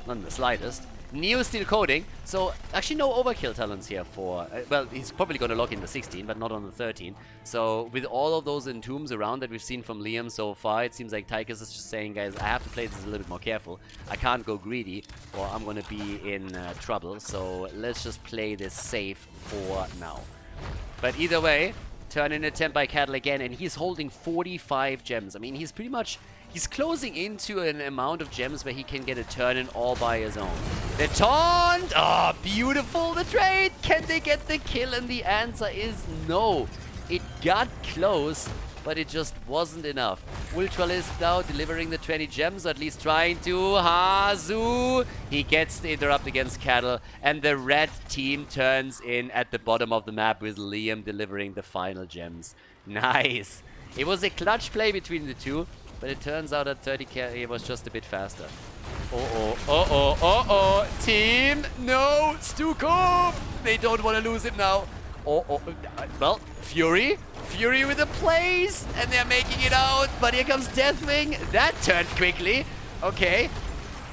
Not in the slightest. Neo still coding, so actually no overkill talents here for... well, he's probably going to lock in the 16, but not on the 13. So with all of those entombs around that we've seen from Liam so far, it seems like Tychus is just saying, guys, I have to play this a little bit more careful. I can't go greedy, or I'm going to be in trouble. So let's just play this safe for now. But either way, turn-in attempt by Cattle again, and he's holding 45 gems. I mean, he's pretty much... he's closing into an amount of gems where he can get a turn-in all by his own. The taunt! Oh, beautiful! The trade! Can they get the kill? And the answer is no. It got close, but it just wasn't enough. Ultralisk now delivering the 20 gems, or at least trying to. Hazu! He gets the interrupt against Cattle, and the red team turns in at the bottom of the map with Liam delivering the final gems. Nice! It was a clutch play between the two, but it turns out that 30k was just a bit faster. Team, no, Stukov! They don't want to lose it now. Well, Fury with the plays, and they're making it out, but here comes Deathwing. That turned quickly. Okay,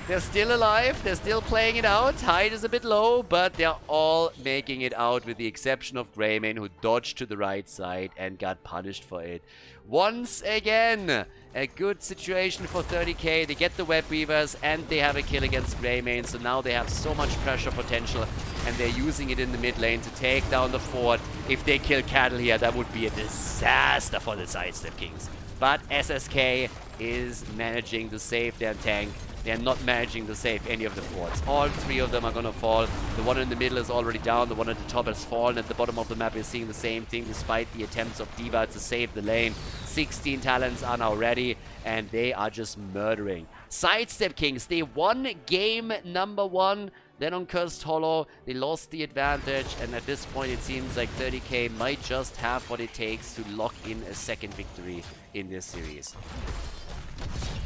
they're still alive, they're still playing it out. Hyde is a bit low, but they're all making it out with the exception of Greymane, who dodged to the right side and got punished for it. Once again, a good situation for 30k. They get the web weavers and they have a kill against Greymane, so now they have so much pressure potential, and they're using it in the mid lane to take down the fort. If they kill Cattle here, that would be a disaster for the Sidestep Kings. But SSK is managing to save their tank. They're not managing to save any of the forts. All 3 of them are going to fall. The one in the middle is already down. The one at the top has fallen. At the bottom of the map is seeing the same thing despite the attempts of D.Va to save the lane. 16 talents are now ready, and they are just murdering. Sidestep Kings, they won game number 1. Then on Cursed Hollow, they lost the advantage, and at this point it seems like 30k might just have what it takes to lock in a second victory in this series.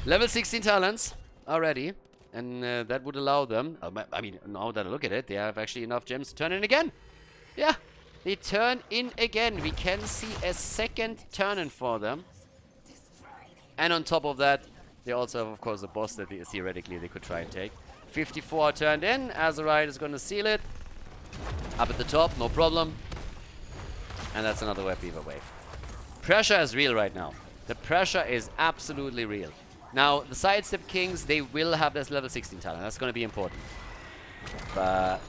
Level 16 talents already, and that would allow them, I mean, now that I look at it, they have actually enough gems to turn in again. Yeah, they turn in again. We can see a second turn-in for them. And on top of that, they also have, of course, a boss that theoretically they could try and take. 54 turned in. Azerite is going to seal it. Up at the top, no problem. And that's another web weaver wave. Pressure is real right now. The pressure is absolutely real. Now, the Sidestep Kings, they will have this level 16 talent. That's going to be important. But...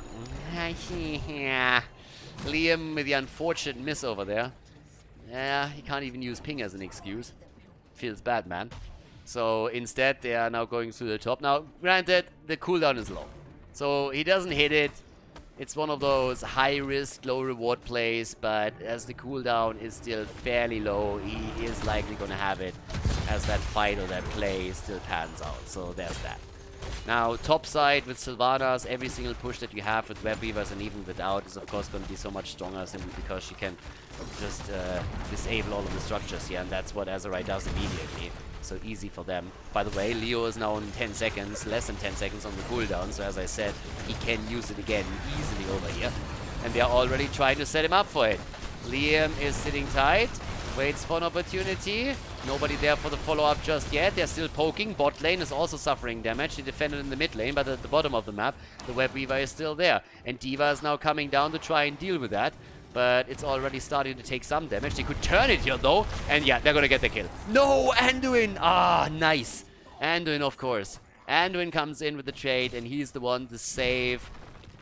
yeah. Liam with the unfortunate miss over there. Yeah, he can't even use ping as an excuse. Feels bad, man. So, instead, they are now going through the top. Now, granted, the cooldown is low. So he doesn't hit it. It's one of those high-risk, low-reward plays, but as the cooldown is still fairly low, he is likely going to have it as that fight or that play still pans out. So there's that. Now, top side with Sylvanas, every single push that you have with Web Weavers and even without is of course going to be so much stronger simply because she can just disable all of the structures here, and that's what Azurai does immediately. So easy for them. By the way, Leo is now in 10 seconds, less than 10 seconds on the cooldown, so as I said, he can use it again easily over here. And they're already trying to set him up for it. Liam is sitting tight, waits for an opportunity. Nobody there for the follow-up just yet. They're still poking. Bot lane is also suffering damage. They defended in the mid lane, but at the bottom of the map, the Web Weaver is still there. And D.Va is now coming down to try and deal with that. But it's already starting to take some damage. They could turn it here, though. And yeah, they're going to get the kill. No, Anduin! Ah, nice. Anduin, of course. Anduin comes in with the trade, and he's the one to save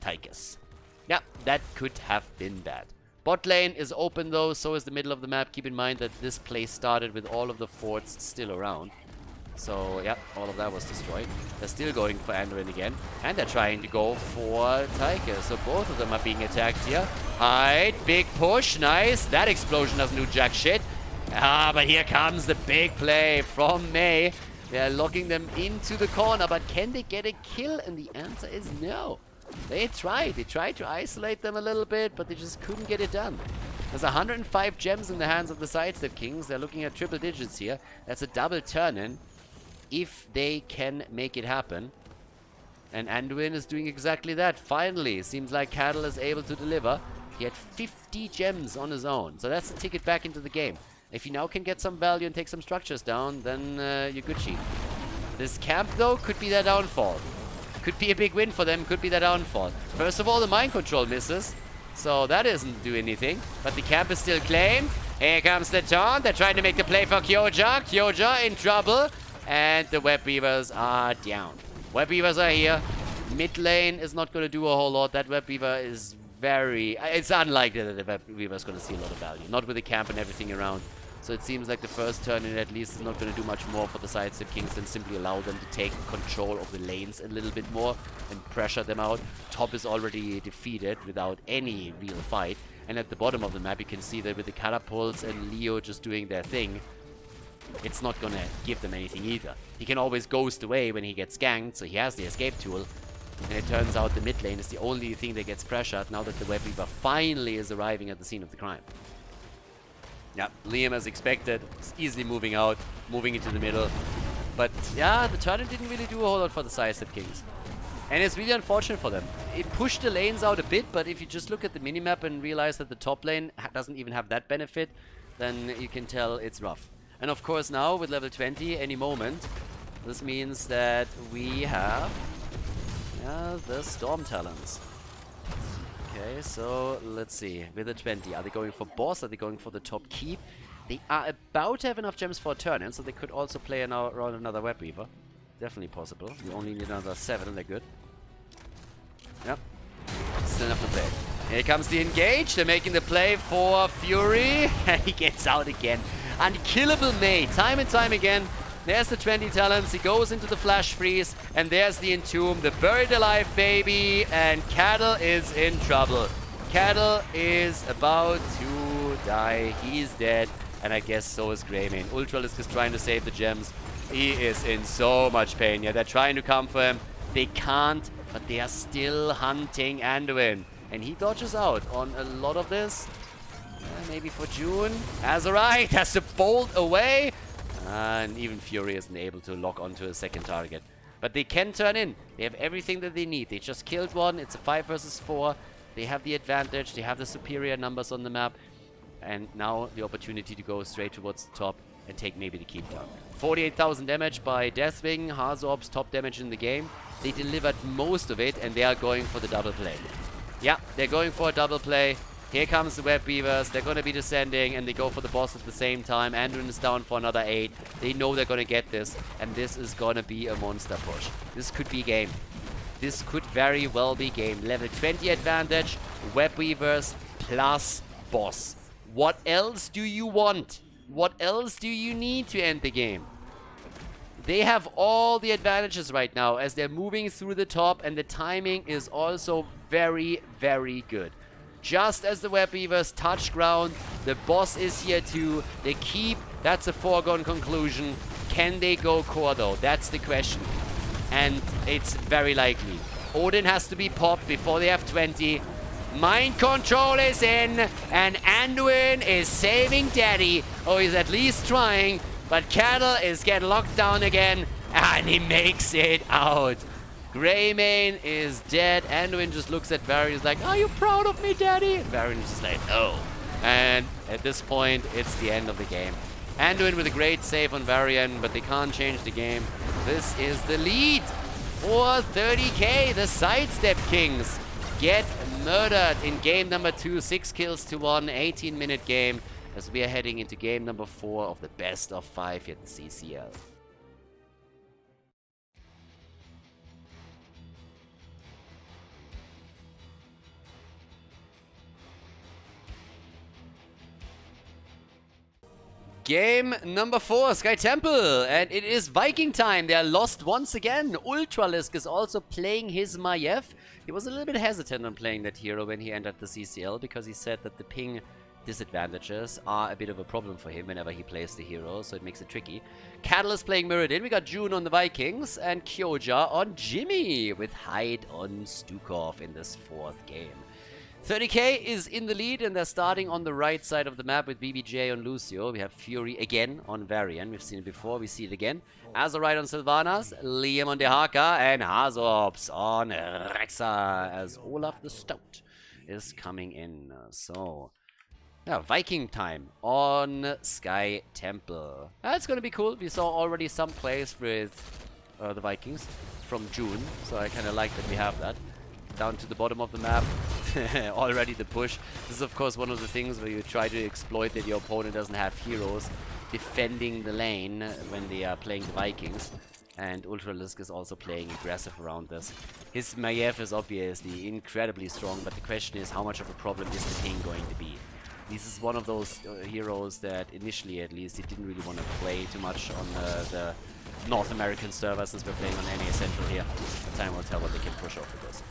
Tychus. Yeah, that could have been bad. Bot lane is open, though. So is the middle of the map. Keep in mind that this play started with all of the forts still around. So, yeah, all of that was destroyed. They're still going for Anduin again. And they're trying to go for Tychus. So both of them are being attacked here. Hide. Big push. Nice. That explosion doesn't do jack shit. Ah, but here comes the big play from Mei. They're locking them into the corner. But can they get a kill? And the answer is no. They tried. They tried to isolate them a little bit, but they just couldn't get it done. There's 105 gems in the hands of the Sidestep Kings. They're looking at triple digits here. That's a double turn-in. If they can make it happen. And Anduin is doing exactly that. Finally, seems like Khaldor is able to deliver. He had 50 gems on his own. So that's the ticket back into the game. If you now can get some value and take some structures down, then you're Gucci. This camp, though, could be their downfall. Could be a big win for them, could be their downfall. First of all, the mind control misses. So that doesn't do anything. But the camp is still claimed. Here comes the taunt. They're trying to make the play for Kyoja. Kyoja in trouble. And the Web Weavers are down. Web Weavers are here. Mid lane is not going to do a whole lot. That Web Weaver is very... It's unlikely that the Web Weaver is going to see a lot of value. Not with the camp and everything around. So it seems like the first turn in at least is not going to do much more for the Sidestep Kings than simply allow them to take control of the lanes a little bit more and pressure them out. Top is already defeated without any real fight. And at the bottom of the map you can see that with the catapults and Leo just doing their thing, it's not going to give them anything either. He can always ghost away when he gets ganked, so he has the escape tool. And it turns out the mid lane is the only thing that gets pressured now that the Web Weaver finally is arriving at the scene of the crime. Yeah, Liam, as expected, is easily moving out, moving into the middle. But yeah, the turn didn't really do a whole lot for the Sidestep Kings. And it's really unfortunate for them. It pushed the lanes out a bit, but if you just look at the minimap and realize that the top lane doesn't even have that benefit, then you can tell it's rough. And of course now, with level 20, any moment, this means that we have the Storm Talons. Okay, so let's see. With the 20, are they going for boss? Are they going for the top keep? They are about to have enough gems for a turn-in, so they could also play around another Web Weaver. Definitely possible. You only need another 7 and they're good. Yep. Still enough to play. Here comes the engage. They're making the play for Fury. And he gets out again. Unkillable Mei. Time and time again. There's the 20 talents. He goes into the flash freeze. And there's the entomb. The buried alive baby. And Khaldor is in trouble. Khaldor is about to die. He's dead. And I guess so is Greymane. Ultralisk is trying to save the gems. He is in so much pain. Yeah, they're trying to come for him. They can't, but they are still hunting Anduin. And he dodges out on a lot of this. Maybe for June. Azurai has to bolt away. And even Fury isn't able to lock onto a second target. But they can turn in. They have everything that they need. They just killed one. It's a 5 versus 4. They have the advantage. They have the superior numbers on the map. And now the opportunity to go straight towards the top and take maybe the keep down. 48,000 damage by Deathwing. Harzor's top damage in the game. They delivered most of it and they are going for the double play. Yeah, they're going for a double play. Here comes the Web Weavers. They're going to be descending and they go for the boss at the same time. Anduin is down for another 8. They know they're going to get this and this is going to be a monster push. This could be game. This could very well be game. Level 20 advantage. Web Weavers plus boss. What else do you want? What else do you need to end the game? They have all the advantages right now as they're moving through the top, and the timing is also very, very good. Just as the Web Weavers touch ground, the boss is here too. They keep, that's a foregone conclusion. Can they go core though? That's the question. And it's very likely. Odin has to be popped before they have 20. Mind control is in, and Anduin is saving Daddy. Oh, he's at least trying, but Cattle is getting locked down again, and he makes it out. Greymane is dead. Anduin just looks at Varian, is like, are you proud of me, Daddy? And Varian is just like, no. And at this point, it's the end of the game. Anduin with a great save on Varian, but they can't change the game. This is the lead for 30k. The Sidestep Kings get murdered in game number 2. 6 kills to 1, 18-minute game, as we are heading into game number 4 of the best of 5 here at the CCL. Game number 4, Sky Temple, and it is Viking time. They are lost once again. Ultralisk is also playing his Maiev. He was a little bit hesitant on playing that hero when he entered the CCL because he said that the ping disadvantages are a bit of a problem for him whenever he plays the hero, so it makes it tricky. Cattle is playing Mirrodin. We got June on the Vikings and Kyoja on Jimmy with Hyde on Stukov in this 4th game. 30k is in the lead, and they're starting on the right side of the map with BBJ on Lucio. We have Fury again on Varian. We've seen it before. We see it again. Azorite on Sylvanas, Liam on Dehaka, and Hazops on Rexa as Olaf the Stout is coming in. So, yeah, Viking time on Sky Temple. That's going to be cool. We saw already some plays with the Vikings from June, so I kind of like that we have that. Down to the bottom of the map, already the push. This is of course one of the things where you try to exploit that your opponent doesn't have heroes defending the lane when they are playing the Vikings. And Ultralisk is also playing aggressive around this. His Maiev is obviously incredibly strong, but the question is how much of a problem is the ping going to be? This is one of those heroes that initially at least he didn't really want to play too much on the North American server, since we're playing on NA Central here. Time will tell what they can push off with this.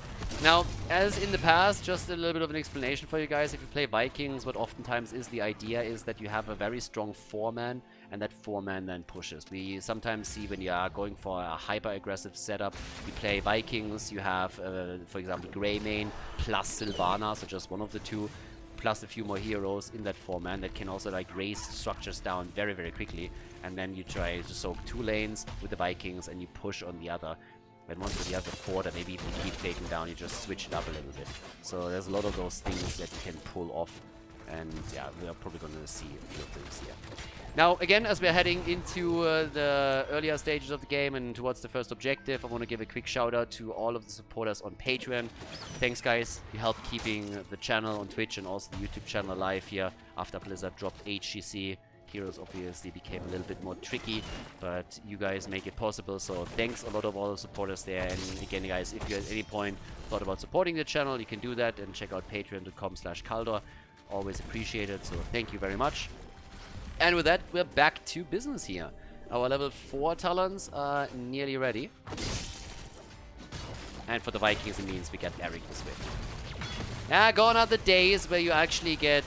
Now, as in the past, just a little bit of an explanation for you guys. If you play Vikings, what oftentimes is the idea is that you have a very strong 4-man, and that 4-man then pushes. We sometimes see when you are going for a hyper-aggressive setup, you play Vikings, you have, for example, Greymane plus Sylvana, so just one of the two, plus a few more heroes in that 4-man that can also like raise structures down very, very quickly. And then you try to soak 2 lanes with the Vikings and you push on the other. And once the other 4 that maybe even keep taking down, you just switch it up a little bit. So there's a lot of those things that you can pull off. And yeah, we are probably going to see a few of things here. Now, again, as we're heading into the earlier stages of the game and towards the first objective, I want to give a quick shout out to all of the supporters on Patreon. Thanks, guys. You help keeping the channel on Twitch and also the YouTube channel alive here after Blizzard dropped HCC. Heroes obviously became a little bit more tricky, but you guys make it possible, so thanks a lot of all the supporters there. And again, guys, if you at any point thought about supporting the channel, you can do that and check out patreon.com/Khaldor. Always appreciated, so thank you very much. And with that, we're back to business here. Our level 4 talents are nearly ready. And for the Vikings, it means we get Eric the Swift. Gone are the days where you actually get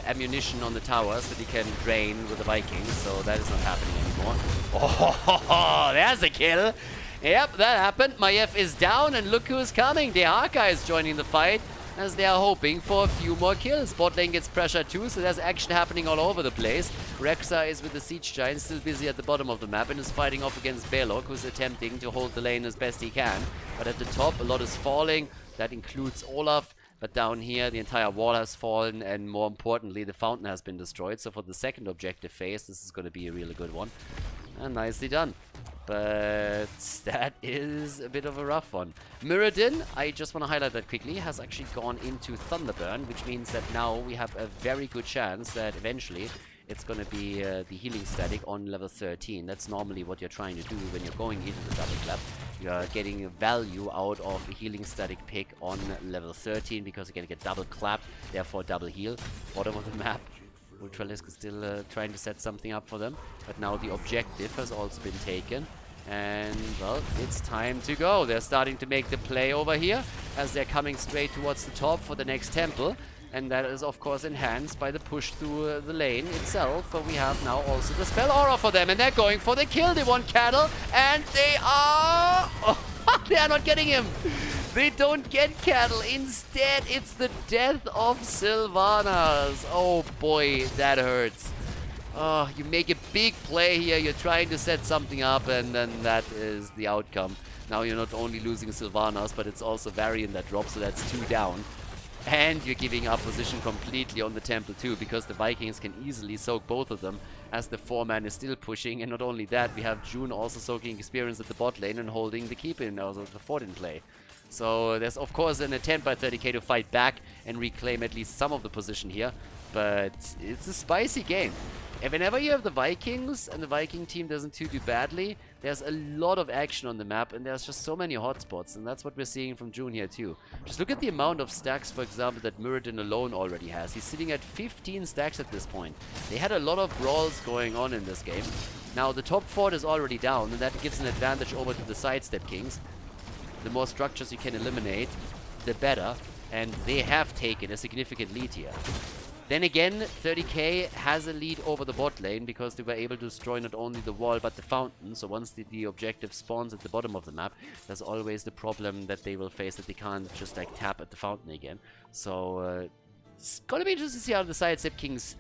ammunition on the towers that you can drain with the Vikings, so that is not happening anymore. Oh, there's a kill. Yep, that happened. Maiev is down, and look who's coming. Dehaka is joining the fight, as they are hoping for a few more kills. Bot lane gets pressure too, so there's action happening all over the place. Rexa is with the Siege Giant, still busy at the bottom of the map, and is fighting off against Belok, who's attempting to hold the lane as best he can. But at the top, a lot is falling. That includes Olaf. But down here, the entire wall has fallen, and more importantly, the fountain has been destroyed. So for the second objective phase, this is going to be a really good one. And nicely done. But that is a bit of a rough one. Mirrodin, I just want to highlight that quickly, has actually gone into Thunderburn, which means that now we have a very good chance that eventually it's going to be the healing static on level 13. That's normally what you're trying to do when you're going into the double clap. You're getting value out of the healing static pick on level 13 because you're going to get double clap, therefore double heal. Bottom of the map, Ultralisk is still trying to set something up for them. But now the objective has also been taken. And, well, it's time to go. They're starting to make the play over here as they're coming straight towards the top for the next temple. And that is, of course, enhanced by the push through the lane itself. But we have now also the spell aura for them. And they're going for the kill. They want Cattle. And they are... Oh, they are not getting him. They don't get Cattle. Instead, it's the death of Sylvanas. Oh, boy, that hurts. Oh, you make a big play here, you're trying to set something up, and then that is the outcome. Now you're not only losing Sylvanas, but it's also Varian that drops, so that's 2 down. And you're giving up position completely on the temple too, because the Vikings can easily soak both of them, as the 4-man is still pushing. And not only that, we have June also soaking experience at the bot lane and holding the keep in, also the fort in play. So there's of course an attempt by 30k to fight back and reclaim at least some of the position here, but it's a spicy game. And whenever you have the Vikings and the Viking team doesn't do badly, there's a lot of action on the map and there's just so many hotspots, and that's what we're seeing from June here too. Just look at the amount of stacks, for example, that Muradin alone already has. He's sitting at 15 stacks at this point. They had a lot of brawls going on in this game. Now the top fort is already down, and that gives an advantage over to the Sidestep Kings. The more structures you can eliminate, the better, and they have taken a significant lead here. Then again, 30k has a lead over the bot lane because they were able to destroy not only the wall but the fountain. So once the objective spawns at the bottom of the map, there's always the problem that they will face, that they can't just like tap at the fountain again. So it's gonna be interesting to see how the Sidestep Kings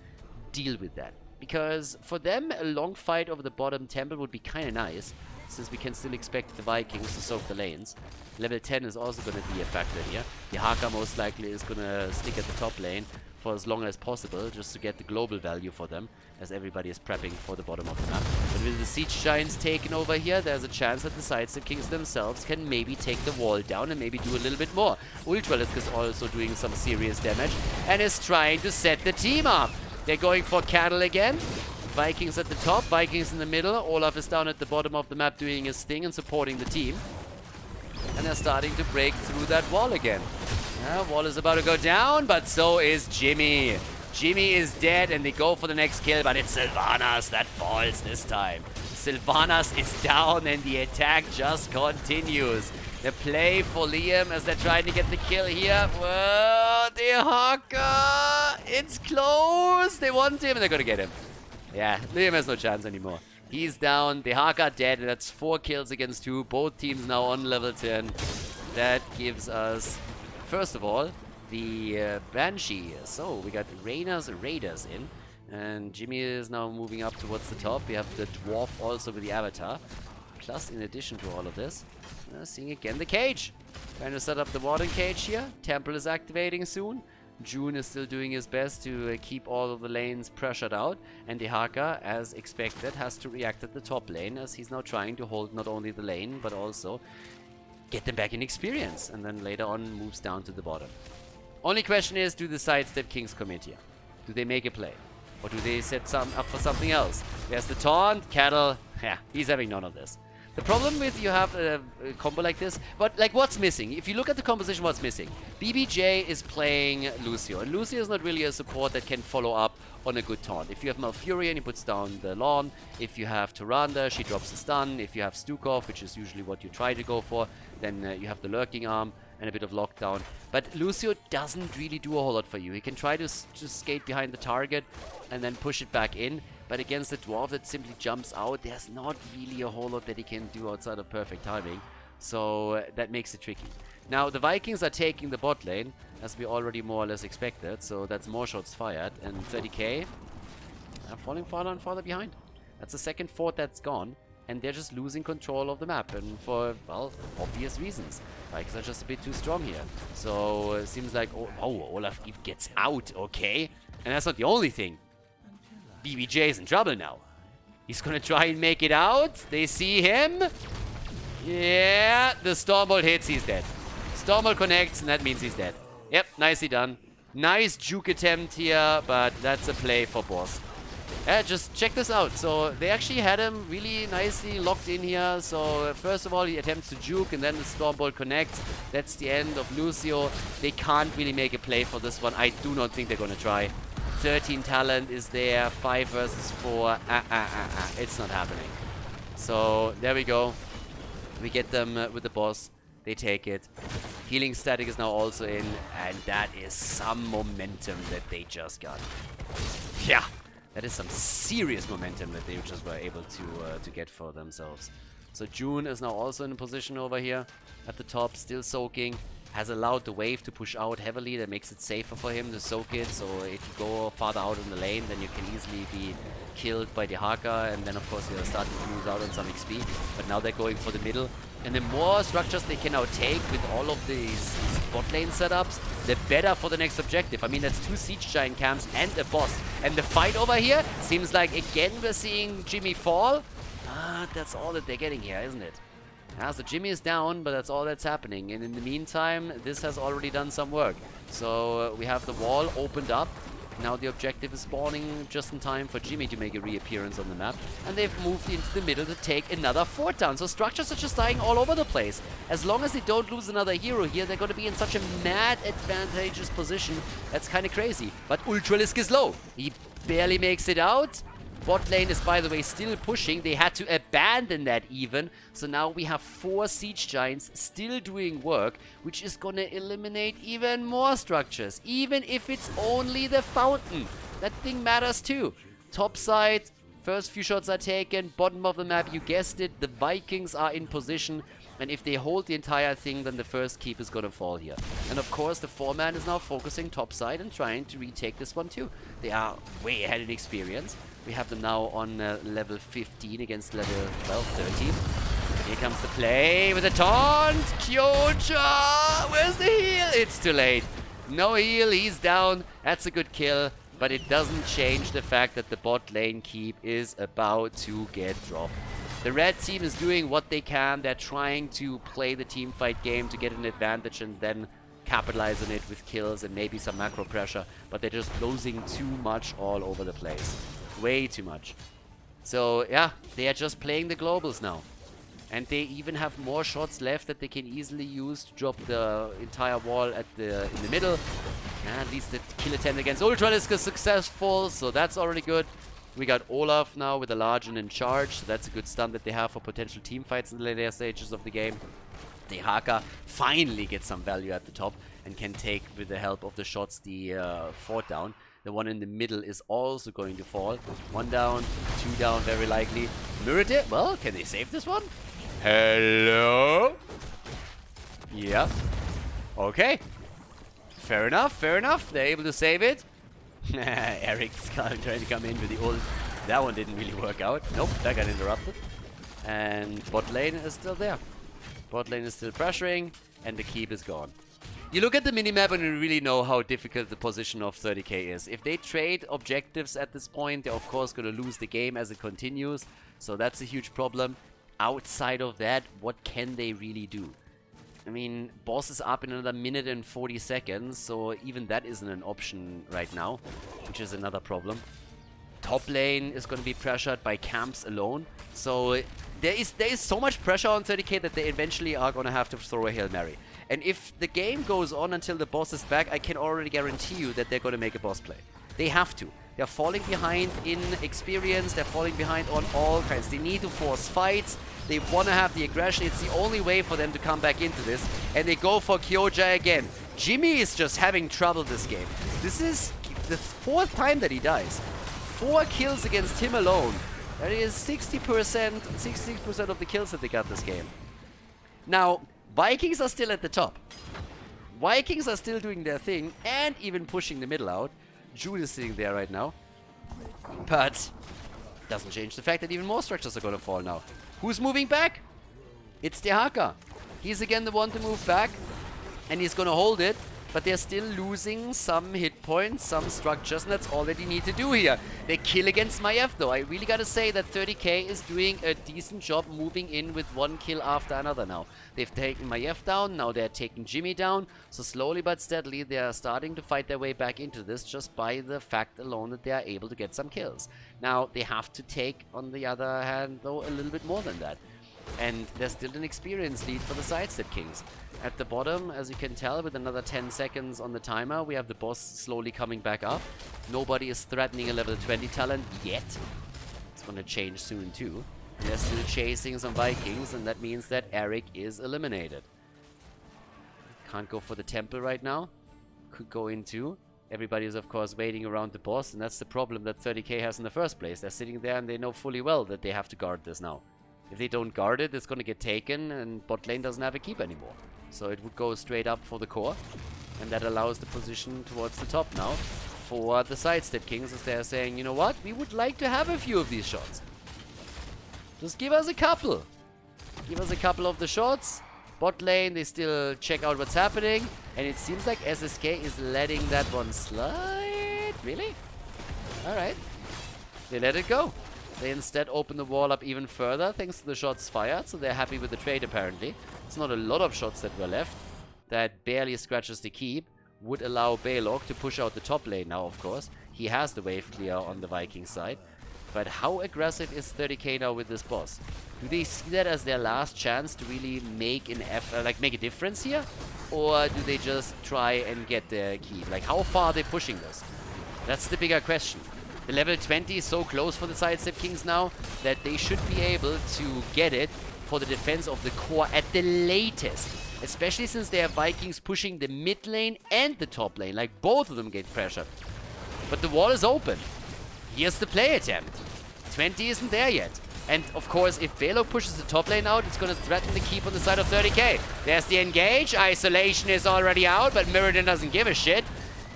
deal with that. Because for them, a long fight over the bottom temple would be kind of nice, since we can still expect the Vikings to soak the lanes. Level 10 is also going to be a factor here. The Haka most likely is going to stick at the top lane for as long as possible, just to get the global value for them, as everybody is prepping for the bottom of the map. But with the Siege Giants taken over here, there's a chance that the Sidestep Kings themselves can maybe take the wall down and maybe do a little bit more. Ultralisk is also doing some serious damage and is trying to set the team up. They're going for Cattle again. Vikings at the top, Vikings in the middle. Olaf is down at the bottom of the map doing his thing and supporting the team. And they're starting to break through that wall again. Wall is about to go down, but so is Jimmy. Jimmy is dead, and they go for the next kill, but it's Sylvanas that falls this time. Sylvanas is down, and the attack just continues. The play for Liam as they're trying to get the kill here. Whoa, the Haka! It's close! They want him, and they're gonna get him. Yeah, Liam has no chance anymore. He's down, the Haka dead, and that's 4 kills against 2. Both teams now on level 10. That gives us, first of all, the Banshee. So we got Raiders in, and Jimmy is now moving up towards the top. We have the Dwarf also with the Avatar. Plus, in addition to all of this, seeing again the cage. Trying to set up the Warden cage here. Temple is activating soon. June is still doing his best to keep all of the lanes pressured out, and the Haka, as expected, has to react at the top lane, as he's now trying to hold not only the lane but also get them back in experience, and then later on moves down to the bottom. Only question is, do the Sidestep Kings commit here? Do they make a play? Or do they set up for something else? There's the taunt, Cattle, yeah, he's having none of this. The problem with you have a combo like this, but like what's missing? If you look at the composition, what's missing? BBJ is playing Lucio, and Lucio is not really a support that can follow up on a good taunt. If you have Malfurion, he puts down the lawn. If you have Tyrande, she drops the stun. If you have Stukov, which is usually what you try to go for, then you have the lurking arm and a bit of lockdown. But Lucio doesn't really do a whole lot for you. He can try to just skate behind the target and then push it back in. But against the Dwarf that simply jumps out, there's not really a whole lot that he can do outside of perfect timing. So that makes it tricky. Now, the Vikings are taking the bot lane, as we already more or less expected. So that's more shots fired. And 30k are falling farther and farther behind. That's the second fort that's gone. And they're just losing control of the map. And for, well, obvious reasons. Vikings are just a bit too strong here. So it seems like, oh, Olaf gets out, okay? And that's not the only thing. BBJ is in trouble now. He's gonna try and make it out. They see him. Yeah, the Stormbolt hits, he's dead. Stormbolt connects, and that means he's dead. Yep, nicely done. Nice juke attempt here, but that's a play for boss. Just check this out. So they actually had him really nicely locked in here. So first of all, he attempts to juke, and then the Stormbolt connects. That's the end of Lucio. They can't really make a play for this one. I do not think they're gonna try. 13 talent is there, 5 versus 4. It's not happening. So there we go. We get them with the boss. They take it. Healing static is now also in, and that is some momentum that they just got. Yeah, that is some serious momentum that they just were able to get for themselves. So June is now also in a position over here at the top, still soaking. Has allowed the wave to push out heavily. That makes it safer for him to soak it. So if you go farther out in the lane, then you can easily be killed by the Haka, and then of course you're starting to lose out on some XP. But now they're going for the middle. And the more structures they can now take with all of these bot lane setups, the better for the next objective. I mean, that's 2 siege giant camps and a boss. And the fight over here seems like, again, we're seeing Jimmy fall. That's all that they're getting here, isn't it? Yeah, so Jimmy is down, but that's all that's happening. And in the meantime, this has already done some work. So we have the wall opened up. Now the objective is spawning just in time for Jimmy to make a reappearance on the map. And they've moved into the middle to take another fort down. So structures are just dying all over the place. As long as they don't lose another hero here, they're going to be in such a mad advantageous position. That's kind of crazy. But Ultralisk is low. He barely makes it out. Bot lane is, by the way, still pushing. They had to abandon that even. So now we have 4 siege giants still doing work, which is going to eliminate even more structures. Even if it's only the fountain. That thing matters too. Top side, first few shots are taken. Bottom of the map, you guessed it. The Vikings are in position. And if they hold the entire thing, then the first keep is going to fall here. And of course, the 4-man is now focusing topside and trying to retake this one too. They are way ahead in experience. We have them now on level 15 against level 12, 13. Here comes the play with a taunt. Kyoja! Where's the heal? It's too late. No heal, he's down. That's a good kill. But it doesn't change the fact that the bot lane keep is about to get dropped. The red team is doing what they can. They're trying to play the team fight game to get an advantage and then capitalize on it with kills and maybe some macro pressure. But they're just losing too much all over the place. Way too much. So yeah, they are just playing the globals now. And they even have more shots left that they can easily use to drop the entire wall in the middle. And at least the kill attempt against Ultralisk is successful, so that's already good. We got Olaf now with a Largen in charge, so that's a good stun that they have for potential team fights in the later stages of the game. The Haka finally gets some value at the top and can take, with the help of the shots, the fort down. The one in the middle is also going to fall. 1 down, 2 down, very likely. Mirror, well, can they save this one? Hello? Yeah. Okay. Fair enough, fair enough. They're able to save it. Eric's trying to come in with the ult. That one didn't really work out. Nope, that got interrupted. And bot lane is still there. Bot lane is still pressuring, and the keep is gone. You look at the minimap and you really know how difficult the position of 30k is. If they trade objectives at this point, they're of course going to lose the game as it continues. So that's a huge problem. Outside of that, what can they really do? I mean, boss is up in another minute and 40 seconds, so even that isn't an option right now, which is another problem. Top lane is going to be pressured by camps alone, so there is so much pressure on 30k that they eventually are going to have to throw a Hail Mary. And if the game goes on until the boss is back, I can already guarantee you that they're going to make a boss play. They have to. They're falling behind in experience, they're falling behind on all kinds. They need to force fights, they want to have the aggression, it's the only way for them to come back into this. And they go for Kyoja again. Jimmy is just having trouble this game. This is the 4th time that he dies. 4 kills against him alone. That is 66% of the kills that they got this game. Now, Vikings are still at the top. Vikings are still doing their thing and even pushing the middle out. June is sitting there right now. But doesn't change the fact that even more structures are going to fall now. Who's moving back? It's the Haka. He's again the one to move back. And he's going to hold it. But they're still losing some hit points, some structures, and that's all that you need to do here. They kill against Maiev though. I really gotta say that 30k is doing a decent job moving in with 1 kill after another now. They've taken Maiev down, now they're taking Jimmy down. So slowly but steadily they are starting to fight their way back into this just by the fact alone that they are able to get some kills. Now they have to take, on the other hand though, a little bit more than that. And there's still an experience lead for the Sidestep Kings. At the bottom, as you can tell, with another 10 seconds on the timer, we have the boss slowly coming back up. Nobody is threatening a level 20 talent yet. It's going to change soon too. They're still chasing some Vikings, and that means that Eric is eliminated. Can't go for the temple right now. Could go into. Everybody is, of course, waiting around the boss, and that's the problem that 30k has in the first place. They're sitting there, and they know fully well that they have to guard this now. If they don't guard it, it's going to get taken, and bot lane doesn't have a keep anymore. So it would go straight up for the core, and that allows the position towards the top now for the Sidestep Kings, as they're saying, you know what, we would like to have a few of these shots. Just give us a couple. Give us a couple of the shots. Bot lane, they still check out what's happening, and it seems like SSK is letting that one slide. Really? Alright. They let it go. They instead open the wall up even further thanks to the shots fired, so they're happy with the trade apparently. It's not a lot of shots that were left. That barely scratches the keep. Would allow Balog to push out the top lane now, of course. He has the wave clear on the Viking side. But how aggressive is 30k now with this boss? Do they see that as their last chance to really make an make a difference here? Or do they just try and get the keep? Like, how far are they pushing this? That's the bigger question. The level 20 is so close for the Sidestep Kings now that they should be able to get it for the defense of the core at the latest. Especially since they have Vikings pushing the mid lane and the top lane. Like, both of them get pressured. But the wall is open. Here's the play attempt. 20 isn't there yet. And of course, if Velo pushes the top lane out, it's going to threaten the keep on the side of 30k. There's the engage. Isolation is already out, but Mirrodin doesn't give a shit.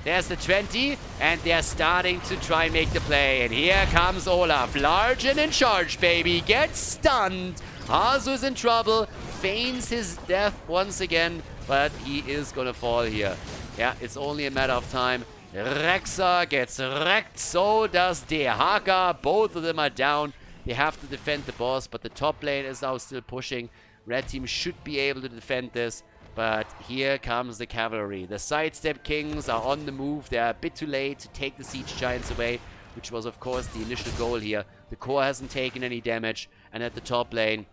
There's the 20, and they're starting to try and make the play. And here comes Olaf. Large and in charge, baby. Gets stunned. Hazu is in trouble. Feigns his death once again, but he is going to fall here. Yeah, it's only a matter of time. Rexa gets wrecked, so does Dehaka. Both of them are down. They have to defend the boss, but the top lane is now still pushing. Red team should be able to defend this, but here comes the cavalry. The Sidestep Kings are on the move. They are a bit too late to take the Siege Giants away, which was, of course, the initial goal here. The core hasn't taken any damage, and at the top lane,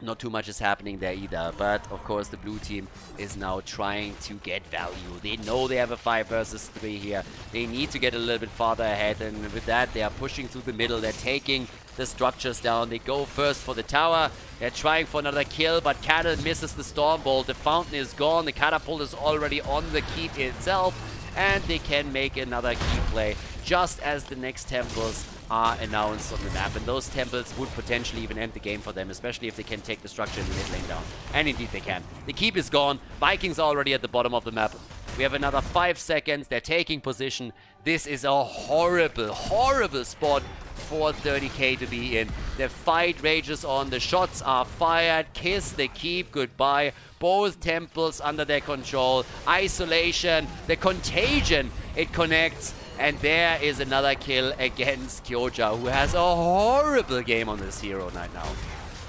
not too much is happening there either. But, of course, the blue team is now trying to get value. They know they have a 5 versus 3 here. They need to get a little bit farther ahead, and with that, they are pushing through the middle. They're taking the structures down. They go first for the tower. They're trying for another kill, but Cattle misses the Stormbolt. The fountain is gone. The catapult is already on the keep itself, and they can make another key play just as the next temples are announced on the map, and those temples would potentially even end the game for them, especially if they can take the structure in the mid lane down. And indeed they can. The keep is gone. Vikings are already at the bottom of the map. We have another 5 seconds. They're taking position. This is a horrible, horrible spot for 30k to be in. The fight rages on. The shots are fired. Kiss the keep goodbye. Both temples under their control. Isolation. The contagion. It connects. And there is another kill against Kyoja, who has a horrible game on this hero right now.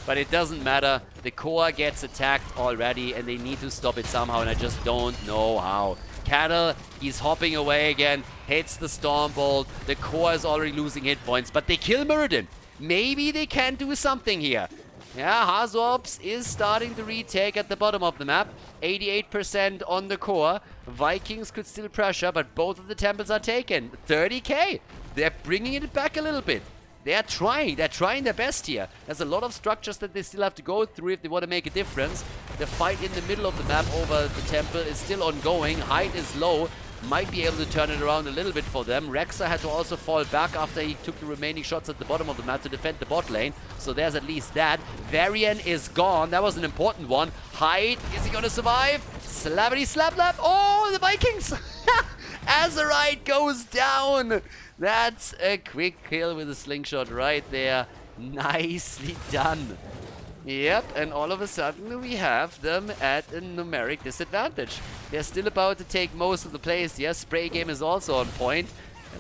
But it doesn't matter. The core gets attacked already, and they need to stop it somehow, and I just don't know how. Cattle, he's hopping away again, hits the Stormbolt. The core is already losing hit points, but they kill Mirrodin. Maybe they can do something here. Yeah, Hazorps is starting to retake at the bottom of the map. 88% on the core. Vikings could still pressure, but both of the temples are taken. 30k. They're bringing it back a little bit. They're trying their best here. There's a lot of structures that they still have to go through if they want to make a difference. The fight in the middle of the map over the temple is still ongoing. Height is low. Might be able to turn it around a little bit for them. Rexa had to also fall back after he took the remaining shots at the bottom of the map to defend the bot lane. So there's at least that. Varian is gone. That was an important one. Height, is he going to survive? Slappity slap lap. Oh, the Vikings! Azerite goes down. That's a quick kill with a slingshot right there. Nicely done. Yep, and all of a sudden we have them at a numeric disadvantage. They're still about to take most of the plays. Yes, spray game is also on point.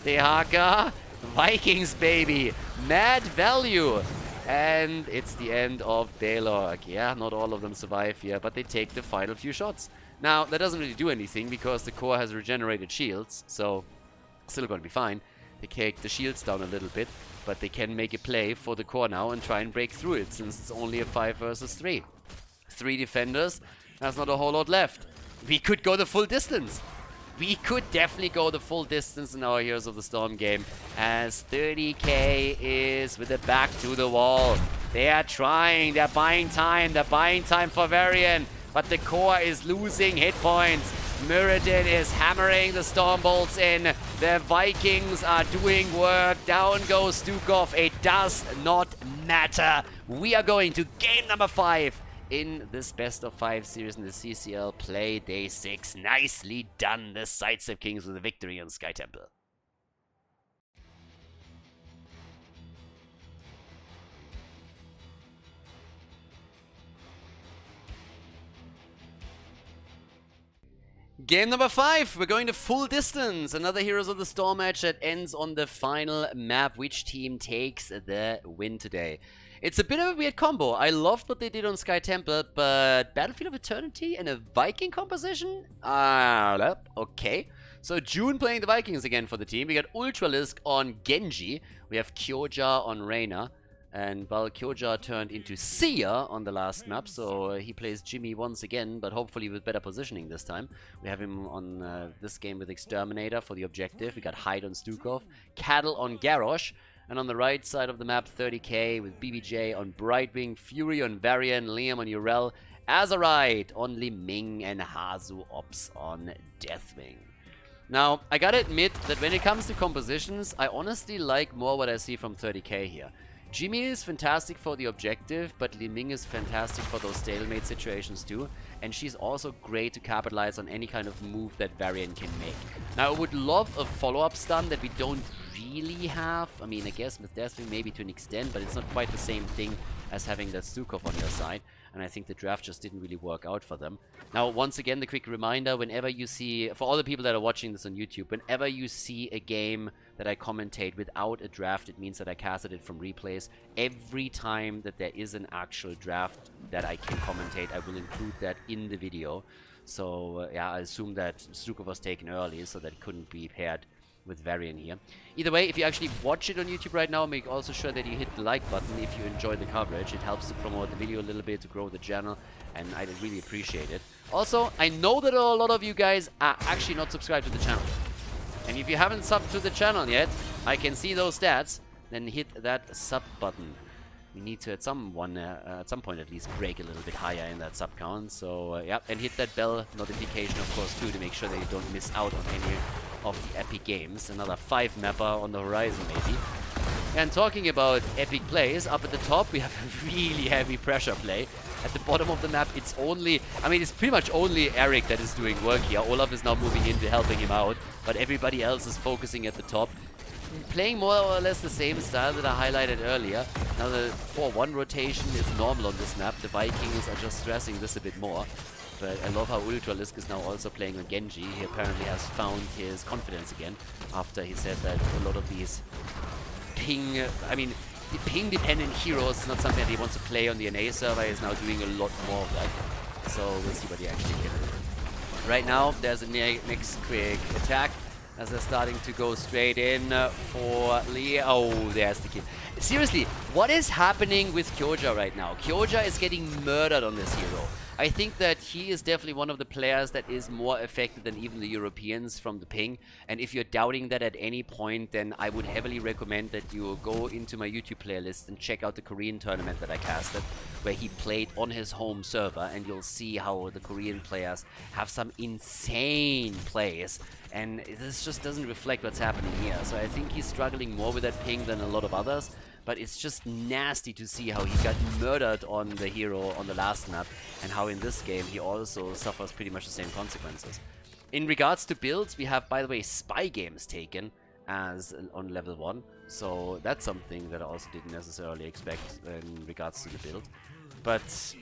Dehaka, Vikings baby, mad value. And it's the end of Balog. Yeah, not all of them survive here, but they take the final few shots. Now, that doesn't really do anything because the core has regenerated shields, so still going to be fine. They take the shields down a little bit, but they can make a play for the core now and try and break through it, since it's only a 5 versus 3. 3 defenders, there's not a whole lot left. We could go the full distance. We could definitely go the full distance in our Heroes of the Storm game, as 30k is with the back to the wall. They are trying. They're buying time. They're buying time for Varian. But the core is losing hit points. Muradin is hammering the Stormbolts in. The Vikings are doing work. Down goes Stukov. It does not matter. We are going to game number 5 in this best of 5 series in the CCL Playday 6. Nicely done, the Sidestep Kings with a victory on Sky Temple. Game number 5, we're going to full distance. Another Heroes of the Storm match that ends on the final map. Which team takes the win today? It's a bit of a weird combo. I loved what they did on Sky Temple, but Battlefield of Eternity and a Viking composition? Okay. So June playing the Vikings again for the team. We got Ultralisk on Genji. We have Kyoja on Reyna. And well, Kyoja turned into Sia on the last map, so he plays Jimmy once again, but hopefully with better positioning this time. We have him on this game with Exterminator for the objective. We got Hyde on Stukov, Cattle on Garrosh, and on the right side of the map, 30k with BBJ on Brightwing, Fury on Varian, Liam on Urel, Azerite on Liming, and Hazu Ops on Deathwing. Now, I gotta admit that when it comes to compositions, I honestly like more what I see from 30k here. Jimmy is fantastic for the objective, but Li Ming is fantastic for those stalemate situations too. And she's also great to capitalize on any kind of move that Varian can make. Now, I would love a follow-up stun that we don't really have. I mean, I guess with Deathwing maybe to an extent, but it's not quite the same thing as having that Stukov on your side. And I think the draft just didn't really work out for them. Now, once again, the quick reminder, whenever you see, for all the people that are watching this on YouTube, whenever you see a game that I commentate without a draft, it means that I casted it from replays. Every time that there is an actual draft that I can commentate, I will include that in the video. So, yeah, I assume that Stukov was taken early, so that it couldn't be paired with Varian here. Either way, if you actually watch it on YouTube right now, make also sure that you hit the like button if you enjoy the coverage. It helps to promote the video a little bit, to grow the channel, and I'd really appreciate it. Also, I know that a lot of you guys are actually not subscribed to the channel. And if you haven't subbed to the channel yet, I can see those stats, then hit that sub button. We need to at some point at least break a little bit higher in that sub count. So yeah, and hit that bell notification of course too, to make sure that you don't miss out on any of the epic games. Another 5 mapper on the horizon maybe. And talking about epic plays, up at the top we have a really heavy pressure play. At the bottom of the map, it's only, I mean, it's pretty much only Eric that is doing work here. Olaf is now moving in to helping him out, but everybody else is focusing at the top. Playing more or less the same style that I highlighted earlier. Now the 4-1 rotation is normal on this map. The Vikings are just stressing this a bit more. But I love how Ultralisk is now also playing on Genji. He apparently has found his confidence again after he said that a lot of these ping, the ping-dependent heroes is not something that he wants to play on the NA server. He's now doing a lot more of that. So we'll see what he actually can do. Right now, there's a next quick attack as they're starting to go straight in for Lee. Oh, there's the kill. Seriously, what is happening with Kyoja right now? Kyoja is getting murdered on this hero. I think that he is definitely one of the players that is more effective than even the Europeans from the ping. And if you're doubting that at any point, then I would heavily recommend that you go into my YouTube playlist and check out the Korean tournament that I casted, where he played on his home server, and you'll see how the Korean players have some insane plays. And this just doesn't reflect what's happening here. So I think he's struggling more with that ping than a lot of others. But it's just nasty to see how he got murdered on the hero on the last map, and how in this game he also suffers pretty much the same consequences. In regards to builds, we have, by the way, spy games taken as on level 1. So that's something that I also didn't necessarily expect in regards to the build. But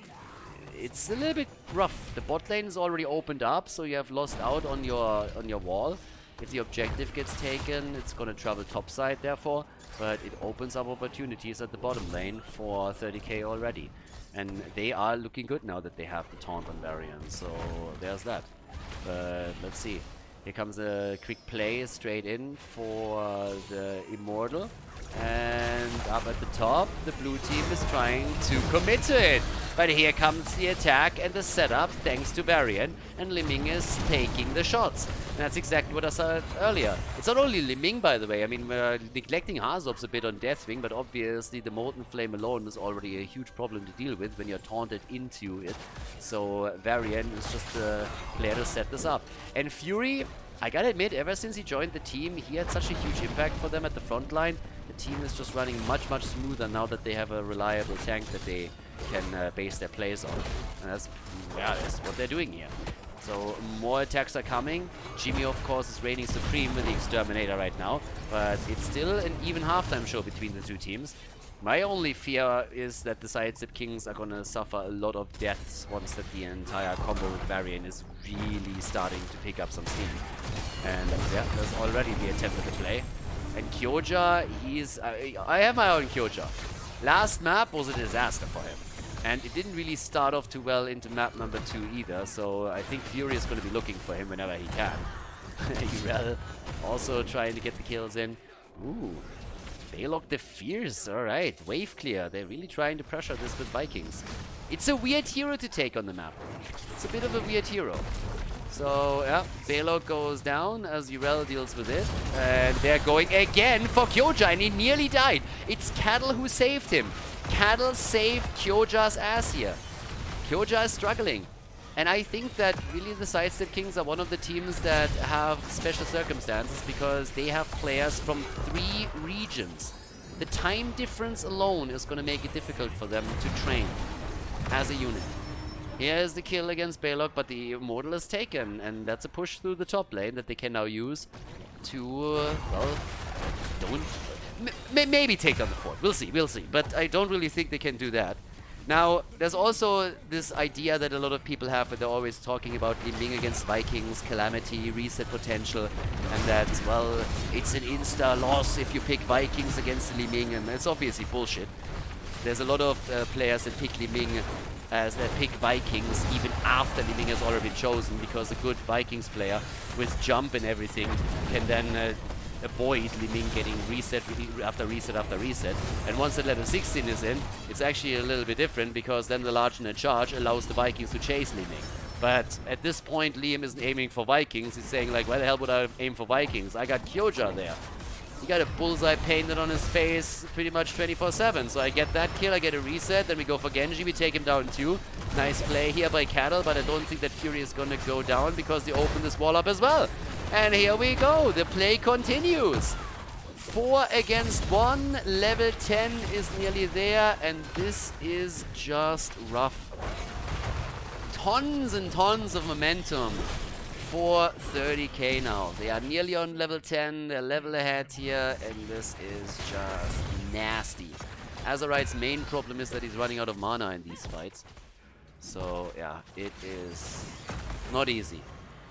it's a little bit rough. The bot lane is already opened up, so you have lost out on your wall. If the objective gets taken, it's going to travel topside, therefore. But it opens up opportunities at the bottom lane for 30k already. And they are looking good now that they have the taunt on Varian. So there's that. But let's see. Here comes a quick play straight in for the Immortal. And up at the top, the blue team is trying to commit to it. But here comes the attack and the setup thanks to Varian, and Liming is taking the shots. And that's exactly what I said earlier. It's not only Liming, by the way. I mean, we're neglecting Hazob's a bit on Deathwing, but obviously the Molten Flame alone is already a huge problem to deal with when you're taunted into it. So Varian is just the player to set this up. And Fury, I gotta admit, ever since he joined the team, he had such a huge impact for them at the front line. The team is just running much, much smoother now that they have a reliable tank that they can base their plays on. And that's what they're doing here. So more attacks are coming. Jimmy, of course, is reigning supreme with the Exterminator right now, but it's still an even halftime show between the two teams. My only fear is that the Sidestep Kings are gonna suffer a lot of deaths once that the entire combo with Varian is really starting to pick up some steam. And yeah, there's already the attempt at the play. And Kyoja, he's... I have my own Kyoja. Last map was a disaster for him. And it didn't really start off too well into map number 2 either, so I think Fury is going to be looking for him whenever he can. Urel also trying to get the kills in. Ooh, Balog the Fierce, alright. Wave clear, they're really trying to pressure this with Vikings. It's a weird hero to take on the map. It's a bit of a weird hero. So, yeah, Balog goes down as Urel deals with it. And they're going again for Kyoja, and he nearly died. It's Cattle who saved him. Cattle saved Kyoja's ass here. Kyoja is struggling. And I think that really the Sidestep Kings are one of the teams that have special circumstances because they have players from 3 regions. The time difference alone is going to make it difficult for them to train as a unit. Here's the kill against Balog, but the Immortal is taken, and that's a push through the top lane that they can now use to, well, maybe take down the fort. We'll see, but I don't really think they can do that. Now, there's also this idea that a lot of people have, but they're always talking about Liming against Vikings, Calamity, reset potential, and that, well, it's an insta loss if you pick Vikings against Liming, and that's obviously bullshit. There's a lot of players that pick Liming as they pick Vikings even after Liming has already been chosen, because a good Vikings player with jump and everything can then avoid Liming getting reset after reset after reset. And once that level 16 is in, it's actually a little bit different, because then the large net charge allows the Vikings to chase Liming. But at this point, Liam isn't aiming for Vikings. He's saying, like, why the hell would I aim for Vikings? I got Kyoja there. He got a bullseye painted on his face pretty much 24/7. So I get that kill, I get a reset, then we go for Genji, we take him down too. Nice play here by Cattle, but I don't think that Fury is gonna go down because they open this wall up as well. And here we go, the play continues. 4 against 1, level 10 is nearly there, and this is just rough. Tons and tons of momentum for 30k now. They are nearly on level 10, they're level ahead here, and this is just nasty. Azerite's main problem is that he's running out of mana in these fights. So yeah, it is not easy.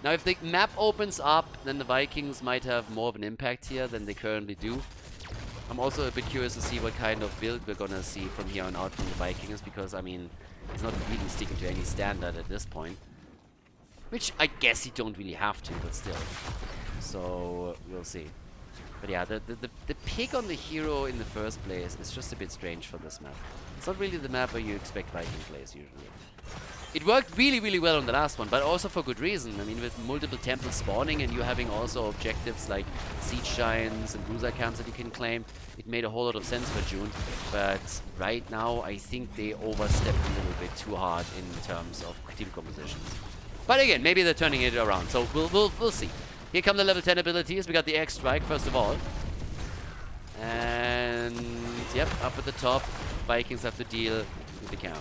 Now if the map opens up, then the Vikings might have more of an impact here than they currently do. I'm also a bit curious to see what kind of build we're gonna see from here on out from the Vikings, because I mean, it's not really sticking to any standard at this point. Which I guess you don't really have to, but still. So we'll see. But yeah, the pick on the hero in the first place is just a bit strange for this map. It's not really the map where you expect Viking plays usually. It worked really, really well on the last one, but also for good reason. I mean, with multiple temples spawning and you having also objectives like Siege Giants and Bruiser camps that you can claim, it made a whole lot of sense for June. But right now, I think they overstepped a little bit too hard in terms of team compositions. But again, maybe they're turning it around, so we'll see. Here come the level 10 abilities. We got the X Strike first of all. And yep, up at the top, Vikings have to deal with the camp.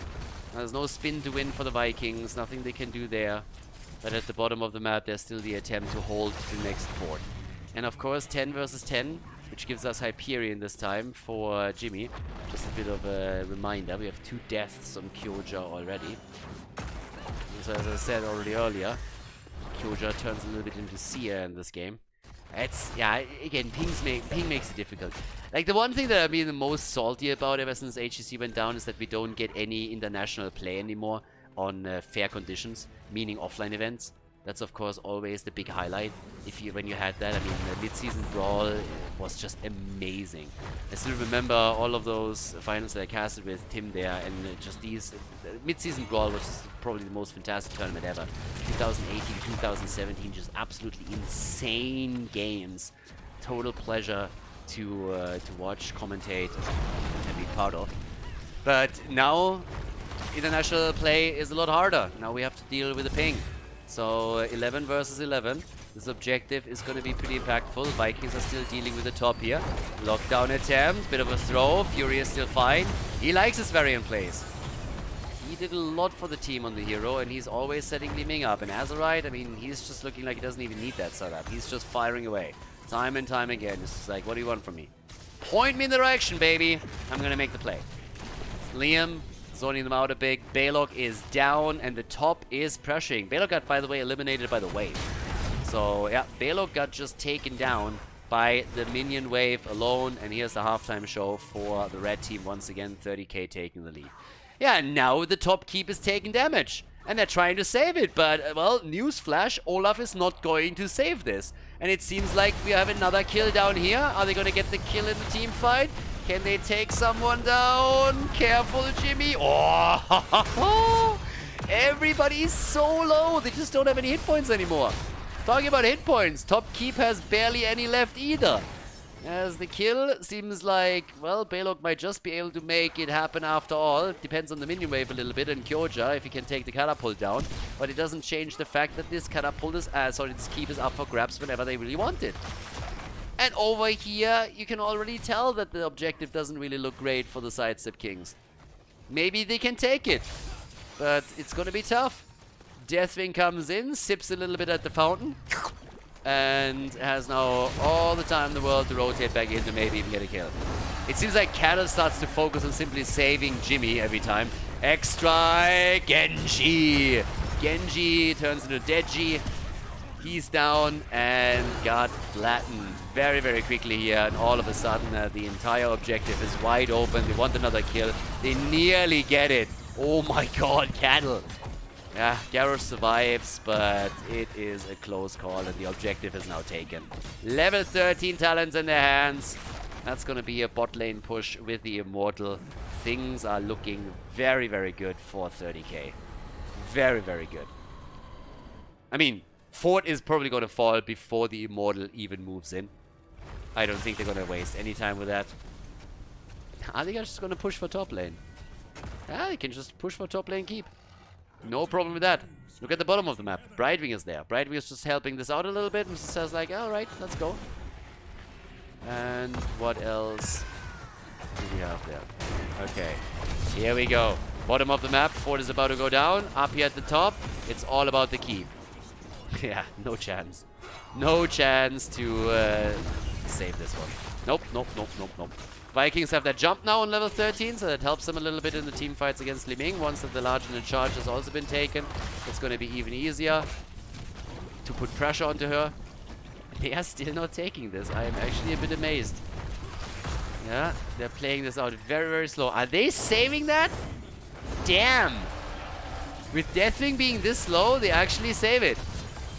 There's no spin to win for the Vikings, nothing they can do there. But at the bottom of the map, there's still the attempt to hold the next fort. And of course, 10 versus 10, which gives us Hyperion this time for Jimmy. Just a bit of a reminder, we have 2 deaths on Kyoja already. So as I said already earlier, Kyoja turns a little bit into Seer in this game. It's, yeah, again, ping makes it difficult. Like, the one thing that I've been the most salty about ever since HCC went down is that we don't get any international play anymore on fair conditions, meaning offline events. That's of course always the big highlight. When you had that, I mean, the mid-season brawl was just amazing. I still remember all of those finals that I casted with Tim there, and just these mid-season brawl was just probably the most fantastic tournament ever. 2018, 2017, just absolutely insane games. Total pleasure to watch, commentate, and be part of. But now international play is a lot harder. Now we have to deal with the ping. So 11 versus 11. This objective is going to be pretty impactful. Vikings are still dealing with the top here. Lockdown attempt, bit of a throw. Fury is still fine. He likes his variant plays. He did a lot for the team on the hero, and he's always setting Li Ming up. And Azerite, I mean, he's just looking like he doesn't even need that setup. He's just firing away. Time and time again. It's just like, what do you want from me? Point me in the direction, baby. I'm going to make the play. Liam zoning them out a bit. Balog is down, and the top is pressuring. Balog got, by the way, eliminated by the wave. So, yeah, Balog got just taken down by the minion wave alone, and here's the halftime show for the red team once again. 30k taking the lead. Yeah, and now the top keep is taking damage, and they're trying to save it, but, well, newsflash, Olaf is not going to save this. And it seems like we have another kill down here. Are they going to get the kill in the team fight? Can they take someone down? Careful, Jimmy. Oh, everybody's so low. They just don't have any hit points anymore. Talking about hit points, top keep has barely any left either. As the kill seems like, well, Balog might just be able to make it happen after all. It depends on the minion wave a little bit, and Kyoja, if he can take the catapult down. But it doesn't change the fact that this catapult is, this keep is up for grabs whenever they really want it. And over here, you can already tell that the objective doesn't really look great for the Sidestep Kings. Maybe they can take it, but it's gonna be tough. Deathwing comes in, sips a little bit at the fountain, and has now all the time in the world to rotate back in to maybe even get a kill. It seems like Cattle starts to focus on simply saving Jimmy every time. X-Strike, Genji! Genji turns into Deji. He's down and got flattened very, very quickly here. And all of a sudden, the entire objective is wide open. They want another kill. They nearly get it. Oh my god, Cattle. Yeah, Garrosh survives, but it is a close call, and the objective is now taken. Level 13 talents in their hands. That's going to be a bot lane push with the Immortal. Things are looking very, very good for 30k. Very, very good. I mean, Fort is probably going to fall before the Immortal even moves in. I don't think they're going to waste any time with that. I think I'm just going to push for top lane. Yeah, they can just push for top lane keep. No problem with that. Look at the bottom of the map. Brightwing is there. Brightwing is just helping this out a little bit and just says like, alright, let's go. And what else do we have there? Okay, here we go. Bottom of the map. Fort is about to go down. Up here at the top, it's all about the keep. Yeah, no chance. No chance to save this one. Nope, nope, nope, nope, nope. Vikings have that jump now on level 13, so that helps them a little bit in the team fights against Li Ming. Once that the large and the charge has also been taken, it's going to be even easier to put pressure onto her. They are still not taking this. I am actually a bit amazed. Yeah, they're playing this out very, very slow. Are they saving that? Damn! With Deathwing being this slow, they actually save it.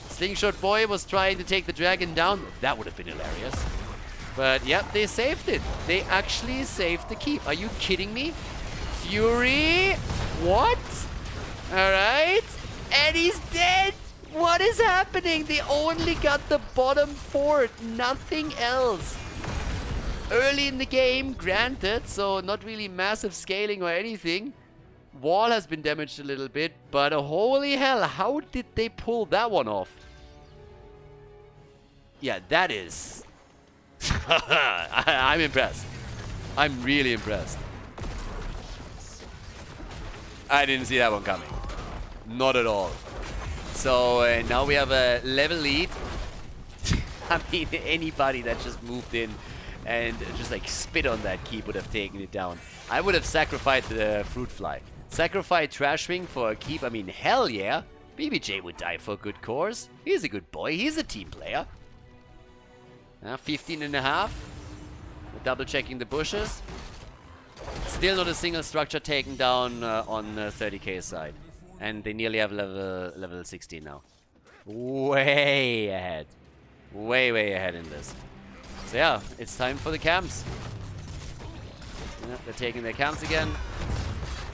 Slingshot Boy was trying to take the dragon down. That would have been hilarious. But, yep, they saved it. They actually saved the keep. Are you kidding me? Fury? What? Alright. And he's dead. What is happening? They only got the bottom fort. Nothing else. Early in the game, granted. So, not really massive scaling or anything. Wall has been damaged a little bit. But, holy hell, how did they pull that one off? Yeah, that is... I'm impressed. I'm really impressed. I didn't see that one coming. Not at all. So now we have a level lead. I mean, anybody that just moved in and just like spit on that keep would have taken it down. I would have sacrificed the fruit fly. Sacrifice Trashwing for a keep. I mean, hell yeah. BBJ would die for a good cause. He's a good boy. He's a team player. 15 and a half. We're double checking the bushes. Still not a single structure taken down on 30k side. And they nearly have level 16 now. way ahead. Way ahead in this. So yeah, it's time for the camps. Yeah, they're taking their camps again.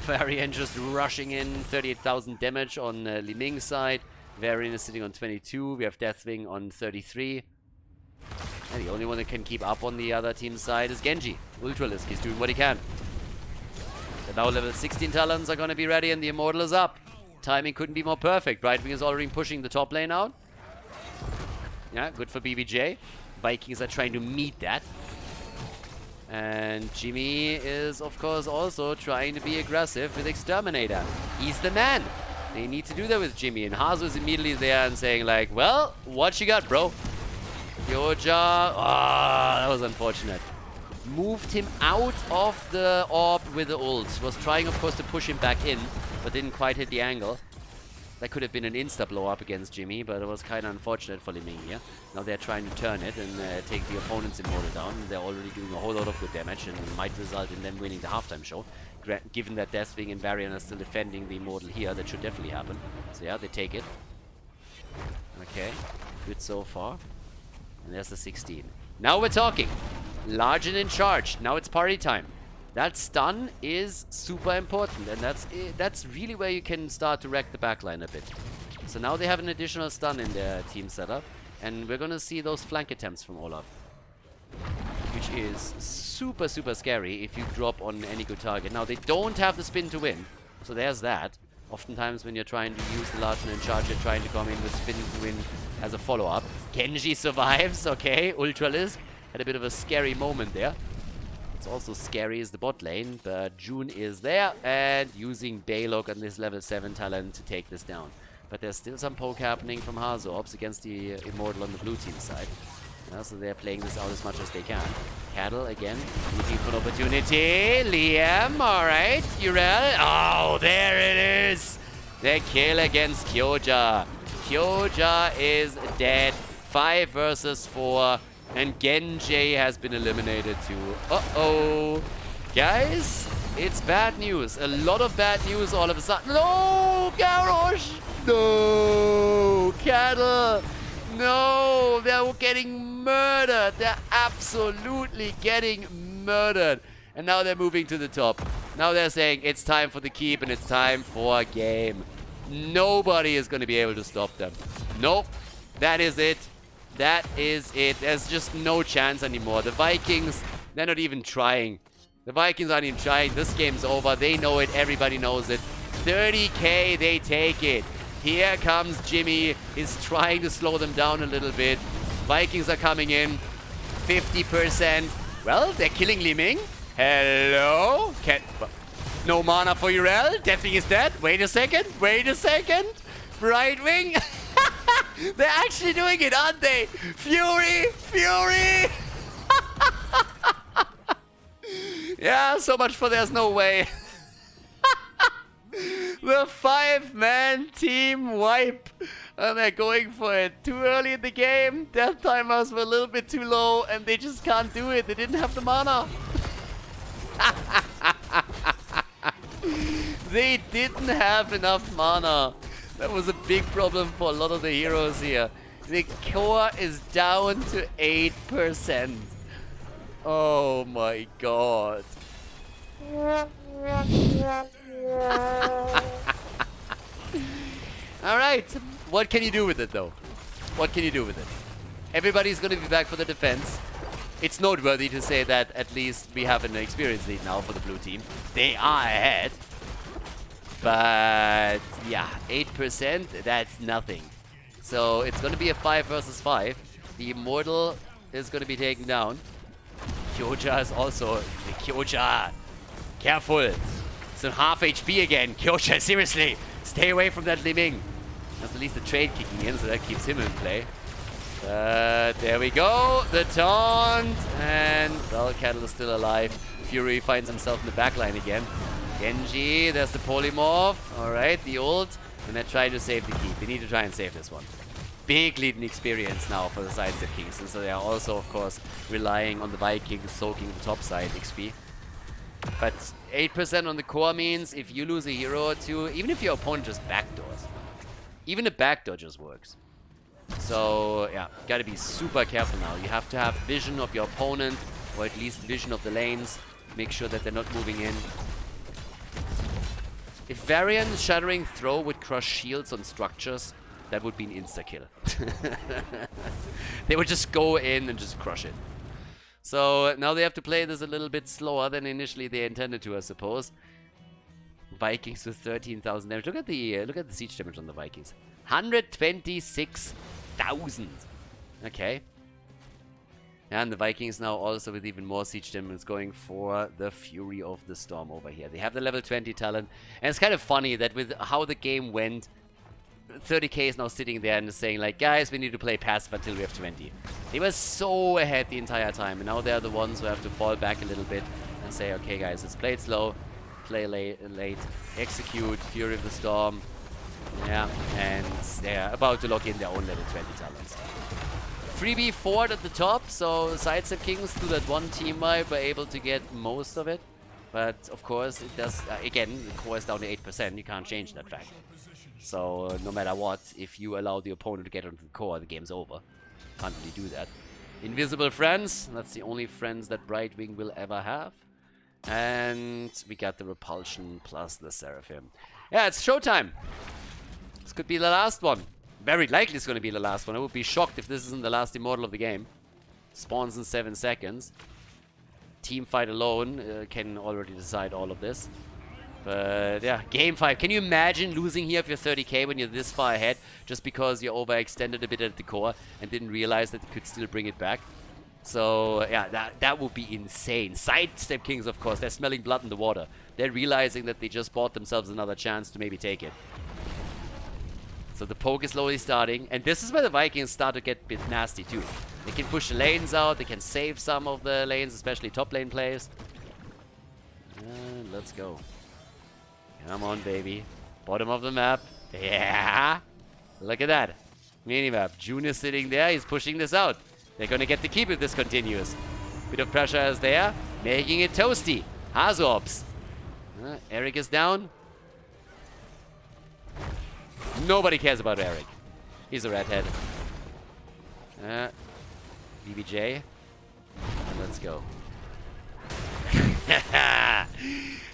Varian just rushing in, 38,000 damage on Li Ming's side. Varian is sitting on 22. We have Deathwing on 33. And the only one that can keep up on the other team's side is Genji. Ultralisk, he's doing what he can. The now level 16 talents are going to be ready and the Immortal is up. Timing couldn't be more perfect. Brightwing is already pushing the top lane out. Yeah, good for BBJ. Vikings are trying to meet that. And Jimmy is, of course, also trying to be aggressive with Exterminator. He's the man. They need to do that with Jimmy. And Hazu is immediately there and saying like, well, what you got, bro? Yoja. Oh, that was unfortunate. Moved him out of the orb with the ult. Was trying, of course, to push him back in, but didn't quite hit the angle. That could have been an insta-blow up against Jimmy, but it was kind of unfortunate for Li Ming here. Now they're trying to turn it and take the opponent's Immortal down. They're already doing a whole lot of good damage and it might result in them winning the halftime show. Given that Deathwing and Varian are still defending the Immortal here, that should definitely happen. So yeah, they take it. Okay, good so far. And there's the 16. Now we're talking. Large and in charge. Now it's party time. That stun is super important, and that's really where you can start to wreck the backline a bit. So now they have an additional stun in their team setup, and we're gonna see those flank attempts from Olaf, which is super scary if you drop on any good target. Now they don't have the spin to win, so there's that. Oftentimes when you're trying to use the large and in charge, you're trying to come in with spin to win as a follow-up. Genji survives, okay. Ultralisk had a bit of a scary moment there. It's also scary as the bot lane, but June is there and using Balog on this level 7 talent to take this down. But there's still some poke happening from Hazorbs against the Immortal on the blue team side. Yeah, so they're playing this out as much as they can. Cattle again, looking for an opportunity. Liam, alright. Urel, oh, there it is. The kill against Kyoja. Kyoja is dead. 5 versus 4. And Genji has been eliminated too. Uh-oh. Guys, it's bad news. A lot of bad news all of a sudden. No, Garrosh. No, Cattle. No, they're getting murdered. They're absolutely getting murdered. And now they're moving to the top. Now they're saying it's time for the keep and it's time for a game. Nobody is going to be able to stop them. Nope. That is it. That is it. There's just no chance anymore. The Vikings, they're not even trying. The Vikings aren't even trying. This game's over. They know it. Everybody knows it. 30k, they take it. Here comes Jimmy. He's trying to slow them down a little bit. Vikings are coming in. 50%. Well, they're killing Li Ming. Hello? No mana for Urel. Deathwing is dead. Wait a second. Wait a second. Brightwing. They're actually doing it, aren't they? Fury! Fury! Yeah, so much for there's no way. The 5-man team wipe. And they're going for it. Too early in the game. Death timers were a little bit too low and they just can't do it. They didn't have the mana. They didn't have enough mana. That was a big problem for a lot of the heroes here. The core is down to 8%. Oh my god. Alright, what can you do with it though? What can you do with it? Everybody's going to be back for the defense. It's noteworthy to say that at least we have an experience lead now for the blue team. They are ahead. But yeah, 8%, that's nothing. So it's going to be a 5 versus 5. The Immortal is going to be taken down. Kyoja is also... Kyoja! Careful! Some half HP again. Kyoja, seriously! Stay away from that Li Ming. That's at least the trade kicking in, so that keeps him in play. There we go. The taunt. And, well, Cattle is still alive. Fury finds himself in the backline again. Genji, there's the polymorph. Alright, the ult. And they're trying to save the keep. They need to try and save this one. Big lead in experience now for the Sidestep Kings. And so they are also, of course, relying on the Vikings soaking the top side XP. But 8% on the core means if you lose a hero or two, even if your opponent just backdoors, even a backdoor just works. So, yeah, gotta be super careful now. You have to have vision of your opponent, or at least vision of the lanes. Make sure that they're not moving in. If Varian's Shattering Throw would crush shields on structures, that would be an insta-kill. They would just go in and just crush it. So now they have to play this a little bit slower than initially they intended to, I suppose. Vikings with 13,000 damage. Look at the siege damage on the Vikings. 126,000. Okay. And the Vikings now also with even more siege damage going for the Fury of the Storm over here. They have the level 20 talent. And it's kind of funny that with how the game went, 30k is now sitting there and saying like, guys, we need to play passive until we have 20. They were so ahead the entire time. And now they're the ones who have to fall back a little bit and say, okay, guys, let's play it slow. Play late. Execute Fury of the Storm. Yeah, and they're about to lock in their own level 20 talents. 3v Ford at the top, so Sidestep Kings through that one team wipe were able to get most of it. But of course, it does, again, the core is down to 8%, you can't change that fact. So no matter what, if you allow the opponent to get onto the core, the game's over. Can't really do that. Invisible Friends, that's the only friends that Brightwing will ever have. And we got the Repulsion plus the Seraphim. Yeah, it's showtime. This could be the last one. Very likely it's going to be the last one. I would be shocked if this isn't the last Immortal of the game. Spawns in 7 seconds. Team fight alone can already decide all of this. But yeah, game 5. Can you imagine losing here if you're 30k when you're this far ahead just because you overextended a bit at the core and didn't realize that you could still bring it back? So yeah, that would be insane. Sidestep Kings, of course, they're smelling blood in the water. They're realizing that they just bought themselves another chance to maybe take it. So the poke is slowly starting, and this is where the Vikings start to get a bit nasty too. They can push the lanes out, they can save some of the lanes, especially top lane plays. And let's go. Come on, baby. Bottom of the map. Yeah! Look at that. Minimap. June is sitting there, he's pushing this out. They're gonna get the keep if this continues. Bit of pressure is there, making it toasty. Hazorbs. Eric is down. Nobody cares about Eric. He's a redhead. BBJ. Let's go.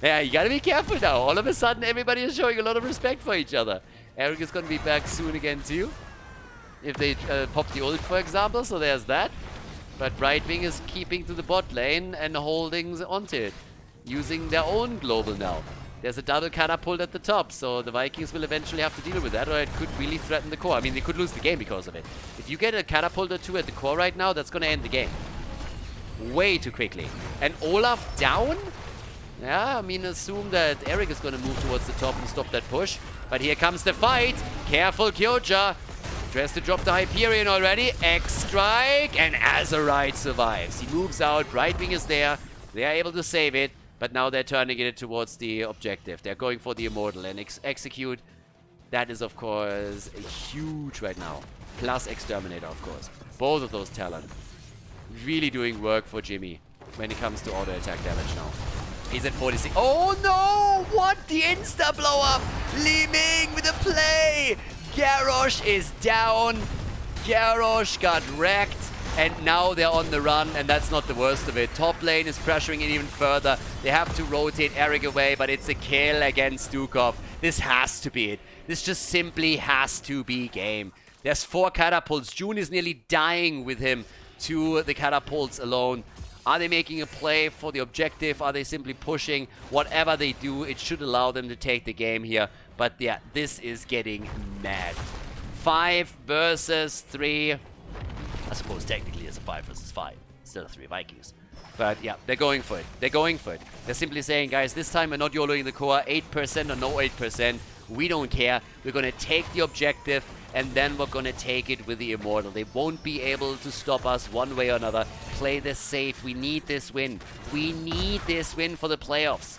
Yeah, you gotta be careful now. All of a sudden, everybody is showing a lot of respect for each other. Eric is gonna be back soon again too. If they pop the ult, for example, so there's that. But Brightwing is keeping to the bot lane and holding onto it. Using their own global now. There's a double catapult at the top, so the Vikings will eventually have to deal with that, or it could really threaten the core. I mean, they could lose the game because of it. If you get a catapult or two at the core right now, that's going to end the game. Way too quickly. And Olaf down? Yeah, I mean, assume that Eric is going to move towards the top and stop that push. But here comes the fight. Careful, Kyoja. Tries to drop the Hyperion already. X-Strike, and Azerite survives. He moves out, Brightwing is there. They are able to save it. But now they're turning it towards the objective. They're going for the Immortal and execute. That is, of course, huge right now. Plus Exterminator, of course. Both of those talent. Really doing work for Jimmy when it comes to auto attack damage now. He's at 46. Oh no! What? The insta blow up! Li Ming with a play! Garrosh is down. Garrosh got wrecked. And now they're on the run, and that's not the worst of it. Top lane is pressuring it even further. They have to rotate Eric away, but it's a kill against Dukov. This has to be it. This just simply has to be game. There's 4 catapults. June is nearly dying with him to the catapults alone. Are they making a play for the objective? Are they simply pushing? Whatever they do, it should allow them to take the game here. But yeah, this is getting mad. 5 versus 3. I suppose technically it's a 5 versus 5. Still 3 Vikings. But yeah, they're going for it. They're going for it. They're simply saying, guys, this time we're not YOLOing the core. 8% or no 8%. We don't care. We're going to take the objective, and then we're going to take it with the Immortal. They won't be able to stop us one way or another. Play this safe. We need this win. We need this win for the playoffs.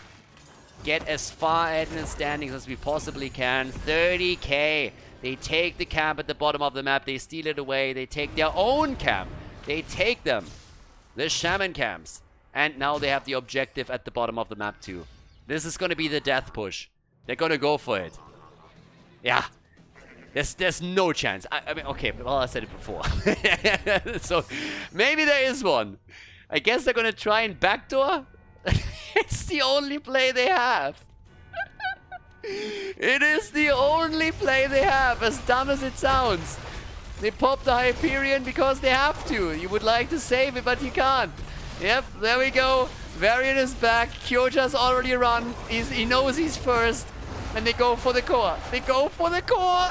Get as far ahead in the standings as we possibly can. 30k. They take the camp at the bottom of the map. They steal it away. They take their own camp. They take them. The Shaman camps. And now they have the objective at the bottom of the map too. This is going to be the death push. They're going to go for it. Yeah. There's no chance. I mean, okay, well, I said it before. So maybe there is one. I guess they're gonna try and backdoor. It's the only play they have. It is the only play they have, as dumb as it sounds. They pop the Hyperion because they have to. You would like to save it, but you can't. Yep, there we go. Varian is back. Kyoja's already run. He knows he's first. And they go for the core. They go for the core.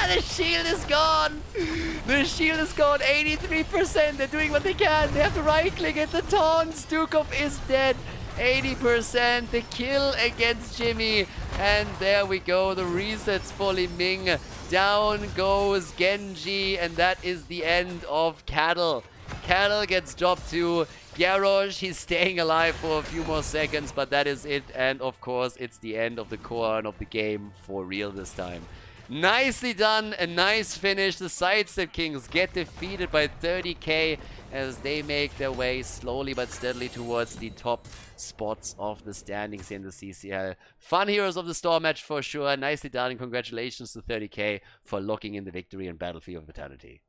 The shield is gone. The shield is gone. 83%. They're doing what they can. They have to right click it. The taunts. Dukov is dead. 80%. The kill against Jimmy. And there we go. The resets for Li Ming. Down goes Genji. And that is the end of Cattle. Cattle gets dropped to Garrosh. He's staying alive for a few more seconds, but that is it. And of course, it's the end of the core and of the game for real this time. Nicely done. A nice finish. The Sidestep Kings get defeated by 30k as they make their way slowly but steadily towards the top spots of the standings in the CCL. Fun Heroes of the Storm match for sure. Nicely done, and congratulations to 30k for locking in the victory in Battlefield of Eternity.